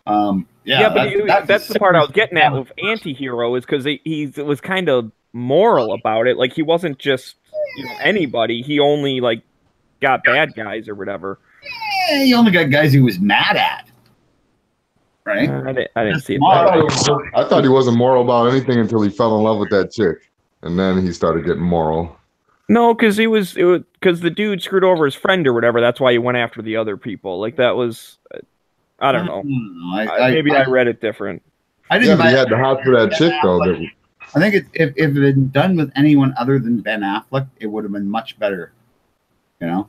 That's the part I was getting at with anti-hero is because he was kind of moral about it. Like he wasn't just anybody. He only like got bad guys or whatever. Yeah, he only got guys he was mad at. Right? I didn't see it. I thought he wasn't moral about anything until he fell in love with that chick, and then he started getting moral. No, because because the dude screwed over his friend or whatever. That's why he went after the other people. Like that was, I don't know. Maybe I read it different. I didn't. Yeah, but he had the house for that chick though. I think if it had been done with anyone other than Ben Affleck, it would have been much better. It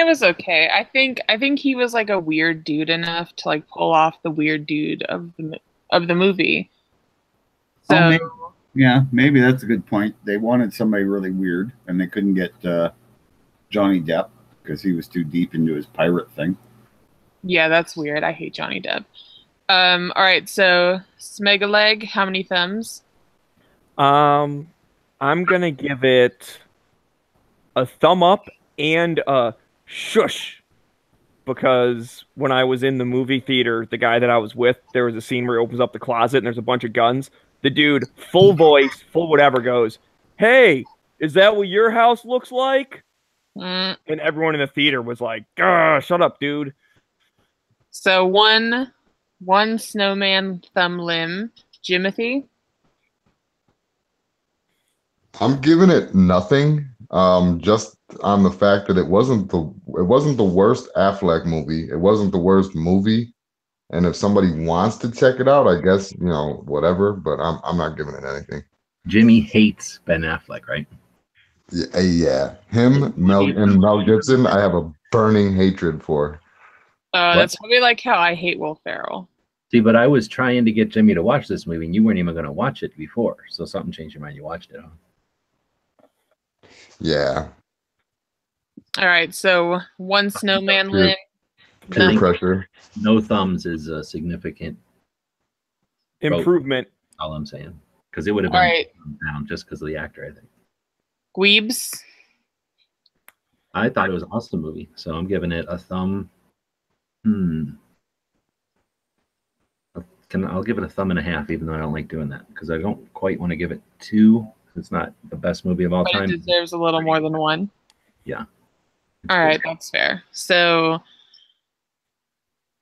was okay. I think he was like a weird dude enough to like pull off the weird dude of the movie. So maybe that's a good point. They wanted somebody really weird, and they couldn't get Johnny Depp because he was too deep into his pirate thing. Yeah, that's weird. I hate Johnny Depp. All right, so Smegaleg, how many thumbs? I'm gonna give it a thumb up and a shush, because when I was in the movie theater, the guy that I was with, there was a scene where he opens up the closet and there's a bunch of guns. The dude, full voice, full whatever, goes, "Hey, is that what your house looks like?" And everyone in the theater was like, "Shut up, dude." So one snowman thumb limb. Jimothy? I'm giving it nothing. Just on the fact that it wasn't the worst Affleck movie. It wasn't the worst movie. And if somebody wants to check it out, I guess, whatever, but I'm not giving it anything. Jimmy hates Ben Affleck, right? Yeah. Him, Mel Gibson, I have a burning hatred for. That's probably like how I hate Will Ferrell. See, but I was trying to get Jimmy to watch this movie, and you weren't even going to watch it before. So something changed your mind. You watched it, huh? Yeah. All right, so one snowman limb. Peer pressure. No thumbs is a significant improvement. All I'm saying, because it would have been down just because of the actor. I think. Gweebs. I thought it was an awesome movie, so I'm giving it a thumb. I'll give it a thumb and a half, even though I don't like doing that, because I don't quite want to give it 2. It's not the best movie of all time. It deserves a little more than 1. Yeah. All right, that's fair. So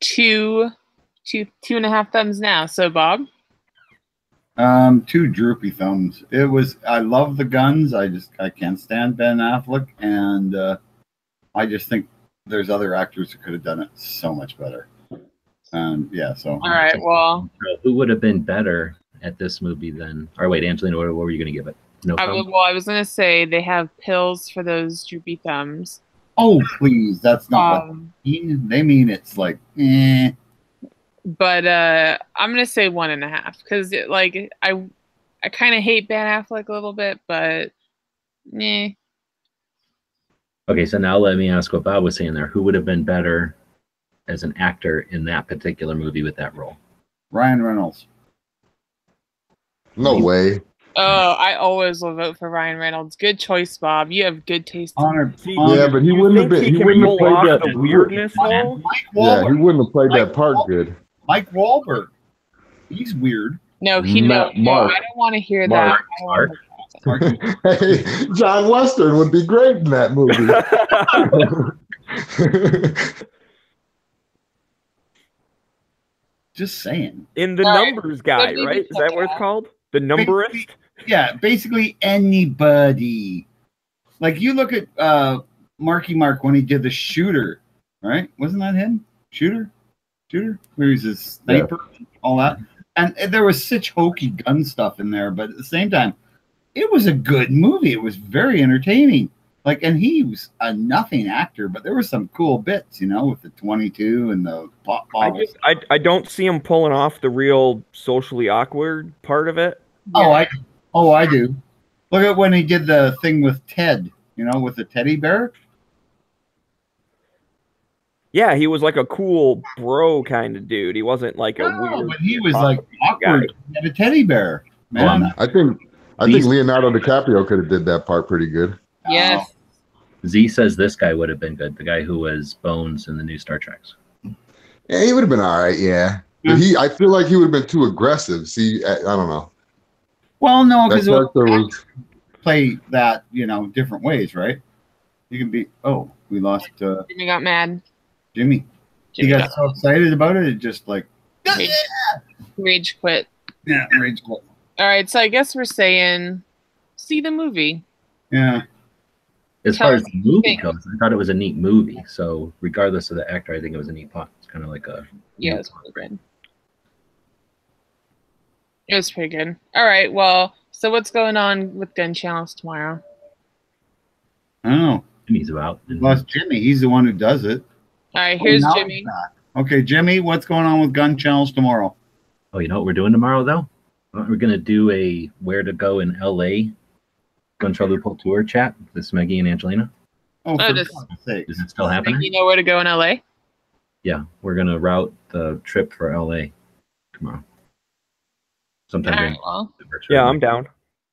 2.5 thumbs now. So Bob? 2 droopy thumbs. I love the guns. I can't stand Ben Affleck, and I just think there's other actors who could have done it so much better. Yeah, so. All right, well. Who would have been better at this movie then? Or wait, Angelina, what were you going to give it? No Well, I was going to say they have pills for those droopy thumbs. Oh, please. That's not what they mean. They mean it's like, eh. But I'm going to say 1.5 because like I kind of hate Ben Affleck a little bit, but eh. Okay, so now let me ask what Bob was saying there. Who would have been better as an actor in that particular movie with that role? Ryan Reynolds. No way. Oh, I always will vote for Ryan Reynolds. Good choice, Bob. You have good taste. Yeah, but he wouldn't have been. He wouldn't have played that weirdness. Yeah, he wouldn't have played that part good. Mike Wahlberg. He's weird. No, no, I don't want to hear that. Hey, John Western would be great in that movie. Just saying. In the numbers guy, right? Is that what it's called? The numberist? Yeah, basically anybody. Like you look at Marky Mark when he did the Shooter, right? Wasn't that him? Shooter? Where he's a sniper, all that. And there was such hokey gun stuff in there, but at the same time, it was a good movie. It was very entertaining. Like, and he was a nothing actor, but there were some cool bits, with the 22 and the pop bottles. I don't see him pulling off the real socially awkward part of it. Yeah. I do. Look at when he did the thing with Ted, with the teddy bear. Yeah, he was like a cool bro kind of dude. He wasn't like a weird. But he was like awkward. He had a teddy bear. Man, I think Leonardo DiCaprio could have did that part pretty good. Yes. Z says this guy would have been good. The guy who was Bones in the new Star Treks. Yeah, he would have been all right. Yeah, but I feel like he would have been too aggressive. See, I don't know. Well, no, because play that different ways, right? You can be. Oh, we lost. Jimmy got mad. Jimmy he got so excited about it. It just like rage quit. Yeah, rage quit. All right, so I guess we're saying see the movie. Yeah. As far as the movie goes, I thought it was a neat movie. So regardless of the actor, I think it was a neat plot. It's kind of like a it's really good. It was pretty good. All right, well, so what's going on with gun channels tomorrow? I don't know. Jimmy's about. Well, it's Jimmy. He's the one who does it. All right, here's Jimmy. Okay, Jimmy, what's going on with gun channels tomorrow? Oh, you know what we're doing tomorrow, though? We're going to do a where to go in L.A. Gun Show Loophole Tour chat with Smeggy and Angelina. Oh, for God's sake. Is it still happening? You know where to go in LA? Yeah, we're going to route the trip for LA tomorrow. Sometime. Yeah, I'm down.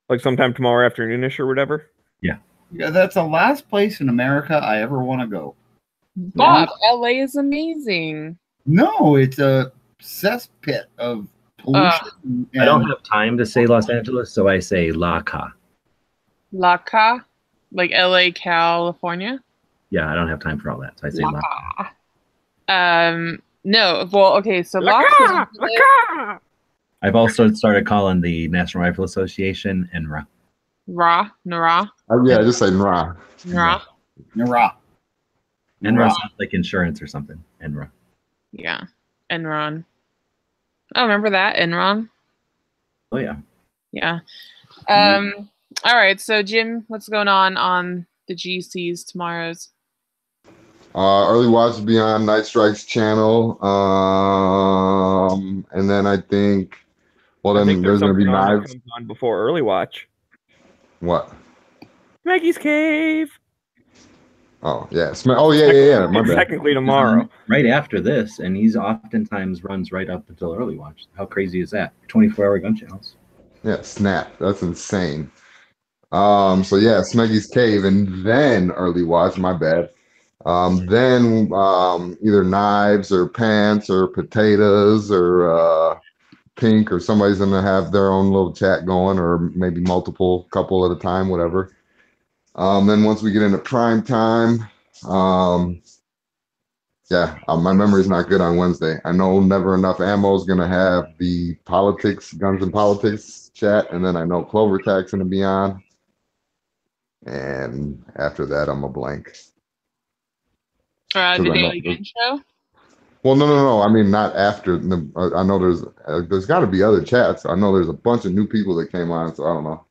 Like sometime tomorrow afternoonish or whatever. Yeah. Yeah, that's the last place in America I ever want to go. Bob, LA is amazing. No, it's a cesspit of pollution. I don't have time to say Los Angeles, so I say La Ca. La Ca? Like LA, California? Yeah, I don't have time for all that, so I say La Ca. No, well, okay, so La Ca. I've also started calling the National Rifle Association NRA. NRA? Yeah, just say NRA. NRA? NRA. NRA sounds like insurance or something. NRA. Yeah. Enron. Oh, remember that? Enron? Oh, yeah. Yeah. All right, so Jim, what's going on the GCs tomorrow's? Early watch will be on Night Strike's channel. And then I think, there's going to be knives. On before early watch. What? Maggie's Cave. Oh, yeah. Yeah. My bad. Technically tomorrow. Right after this, and he's oftentimes runs right up until early watch. How crazy is that? 24-hour gun channels. Yeah, snap. That's insane. So yeah, Smeggy's Cave, and then early watch, my bad. Then either knives or pants or potatoes or pink, or somebody's gonna have their own little chat going, or maybe multiple, couple at a time, whatever. Then once we get into prime time, my memory's not good on Wednesday. I know Never Enough Ammo is gonna have the guns and politics chat, and then I know Clover Tack's gonna be on. And after that, I'm a blank. The Daily Gun Show? Well, no. I mean, not after. I know there's got to be other chats. I know there's a bunch of new people that came on, so I don't know.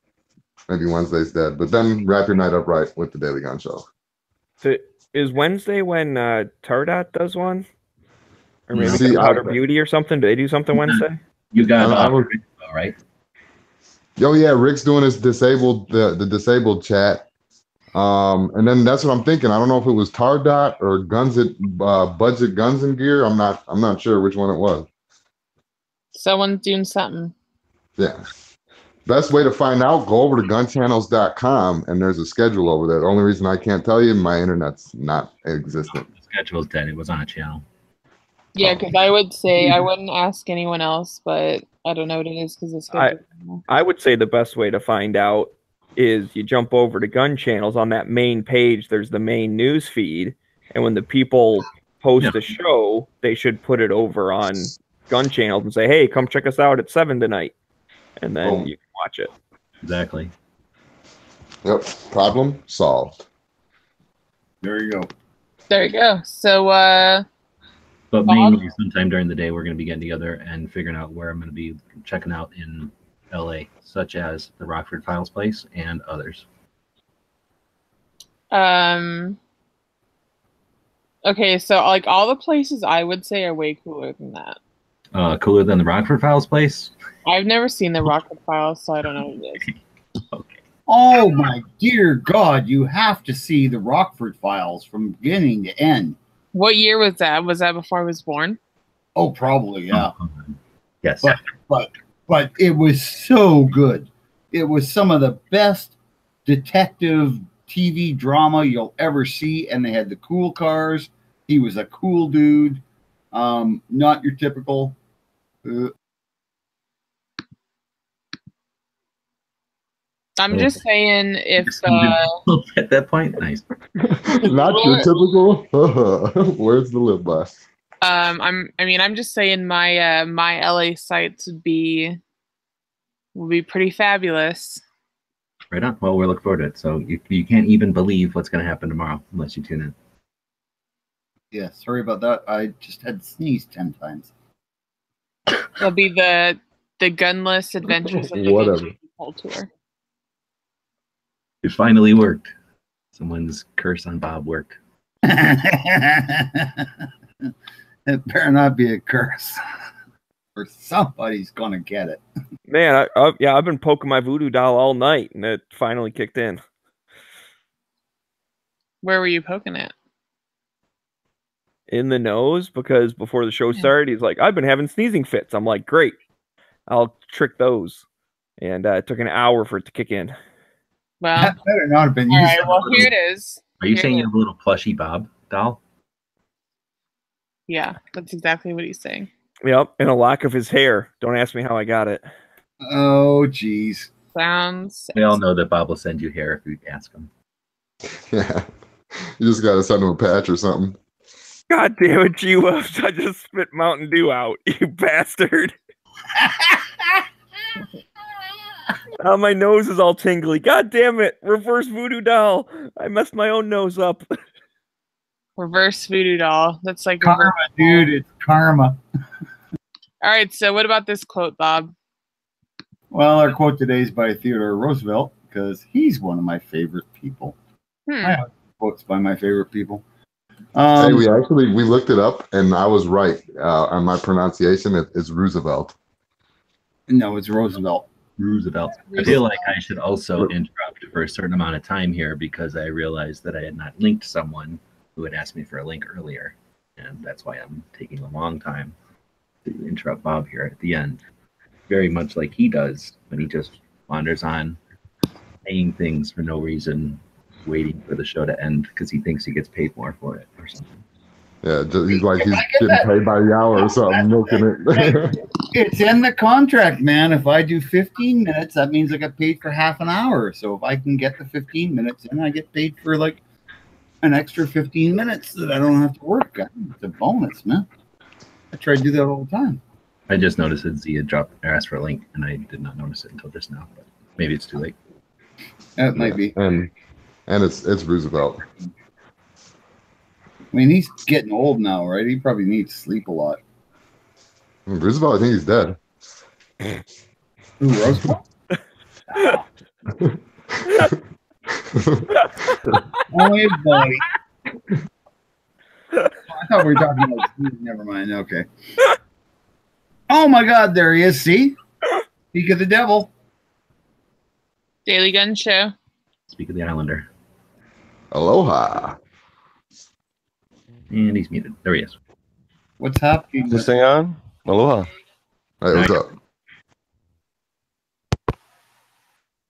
Maybe Wednesday's dead. But then wrap your night up right with the Daily Gun Show. So is Wednesday when Tardot does one? Or maybe Outer Beauty or something? Do they do something Wednesday? You got all right. Oh yeah, Rick's doing his disabled the disabled chat. And then that's what I'm thinking. I don't know if it was Tardot or Budget Guns and Gear. I'm not sure which one it was. Someone's doing something. Yeah. Best way to find out, go over to gunchannels.com and there's a schedule over there. The only reason I can't tell you, my internet's not existent. The schedule's dead. It was on a channel. Yeah, because I would say I wouldn't ask anyone else, but I don't know what it is because the schedule. I would say the best way to find out is you jump over to Gun Channels. On that main page, there's the main news feed, and when the people post a show, they should put it over on Gun Channels and say, hey, come check us out at 7 tonight. And then you can watch it. Exactly. Yep. Problem solved. There you go. There you go. So, but mainly sometime during the day, we're going to be getting together and figuring out where I'm going to be checking out in LA, such as the Rockford Files place and others. Okay, so like all the places I would say are way cooler than that. Cooler than the Rockford Files place? I've never seen the Rockford Files, so I don't know what it is. Okay. Oh my dear God, you have to see the Rockford Files from beginning to end. What year was that? Was that before I was born? Oh, probably, yeah. Yes. But it was so good. It was some of the best detective TV drama you'll ever see, and they had the cool cars. He was a cool dude. Not your typical I'm just saying if at that point, nice. Not your typical. Where's the lip gloss? I'm just saying my my LA sites would be pretty fabulous. Right on. Well, we're looking forward to it. So you can't even believe what's going to happen tomorrow unless you tune in. Yeah, sorry about that. I just had sneezed 10 times. It'll be the Gunless Adventures of the Whatever. Whole tour. It finally worked. Someone's curse on Bob worked. It better not be a curse, or somebody's gonna get it. Man, I've been poking my voodoo doll all night, and it finally kicked in. Where were you poking it? In the nose, because before the show started, he's like, I've been having sneezing fits. I'm like, great, I'll trick those. And it took an hour for it to kick in. Well, That better not have been all used. right, well, here it is. Are you Here saying it you have a little plushy Bob doll? Yeah, that's exactly what he's saying. Yep, and a lock of his hair. Don't ask me how I got it. Oh, geez. Sounds. We all know that Bob will send you hair if you ask him. Yeah. You just got to send him a patch or something. God damn it, G-Wubs. I just spit Mountain Dew out, you bastard. Now my nose is all tingly. God damn it. Reverse voodoo doll. I messed my own nose up. Reverse voodoo doll. That's like Karma, dude. It's karma. All right, so what about this quote, Bob? Well, our quote today is by Theodore Roosevelt, because he's one of my favorite people. I have quotes by my favorite people. Hey, we looked it up, and I was right on my pronunciation. It's Roosevelt. No, it's Roosevelt. Roosevelt. I feel like I should also interrupt for a certain amount of time here because I realized that I had not linked someone who had asked me for a link earlier. And that's why I'm taking a long time to interrupt Bob here at the end. Very much like he does when he just wanders on, saying things for no reason, waiting for the show to end because he thinks he gets paid more for it or something. Yeah, he's like he's getting paid by the hour or something, milking it. It's in the contract, man. If I do 15 minutes, that means I get paid for half an hour. So if I can get the 15 minutes in, I get paid for like an extra 15 minutes that I don't have to work. It's a bonus, man. I try to do that all the time. I just noticed that Z had asked for a link, and I did not notice it until just now. But maybe it's too late. That might be. And it's Roosevelt. I mean, he's getting old now, right? He probably needs sleep a lot. Roosevelt, I think he's dead. Who, Roosevelt? Oh, hey, buddy. I thought we were talking about Steve. Never mind. Okay. Oh, my God. There he is. See? Speak of the devil. Daily Gun Show. Speak of the Islander. Aloha. And he's muted. There he is. What's happening? Is this thing on? Aloha. Hey, what's up?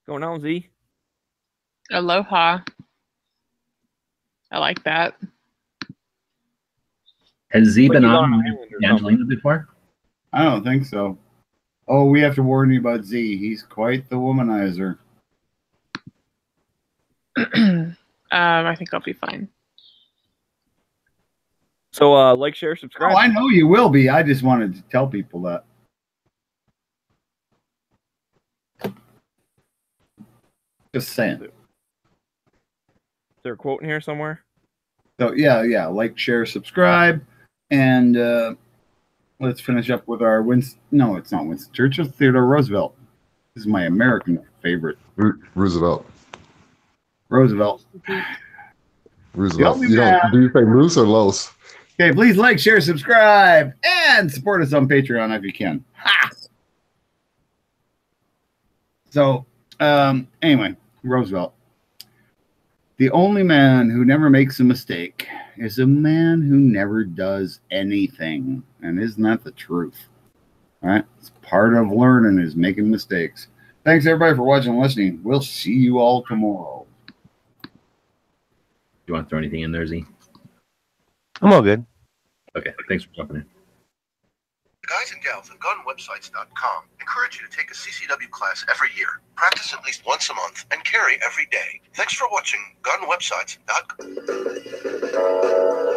Going on, Z? Aloha. I like that. Has Z Like been he's on on an island or Angelina before? I don't think so. Oh, we have to warn you about Z. He's quite the womanizer. I think I'll be fine. So, like, share, subscribe. Oh, I know you will be. I just wanted to tell people that. Just saying. Is there a quote in here somewhere? So, yeah. Like, share, subscribe. And let's finish up with our Winston. No, it's not Winston Churchill. Theodore Roosevelt. This is my American favorite. Roosevelt. Roosevelt. Roosevelt. The You only don't, do you say loose or los? Okay, please like, share, subscribe, and support us on Patreon if you can. Ha! So, anyway, Roosevelt. The only man who never makes a mistake is a man who never does anything. And isn't that the truth? All right? It's part of learning is making mistakes. Thanks, everybody, for watching and listening. We'll see you all tomorrow. You want to throw anything in there, Z? I'm all good. Okay, thanks for jumping in. The guys and gals at gunwebsites.com encourage you to take a CCW class every year, practice at least once a month, and carry every day. Thanks for watching gunwebsites.com.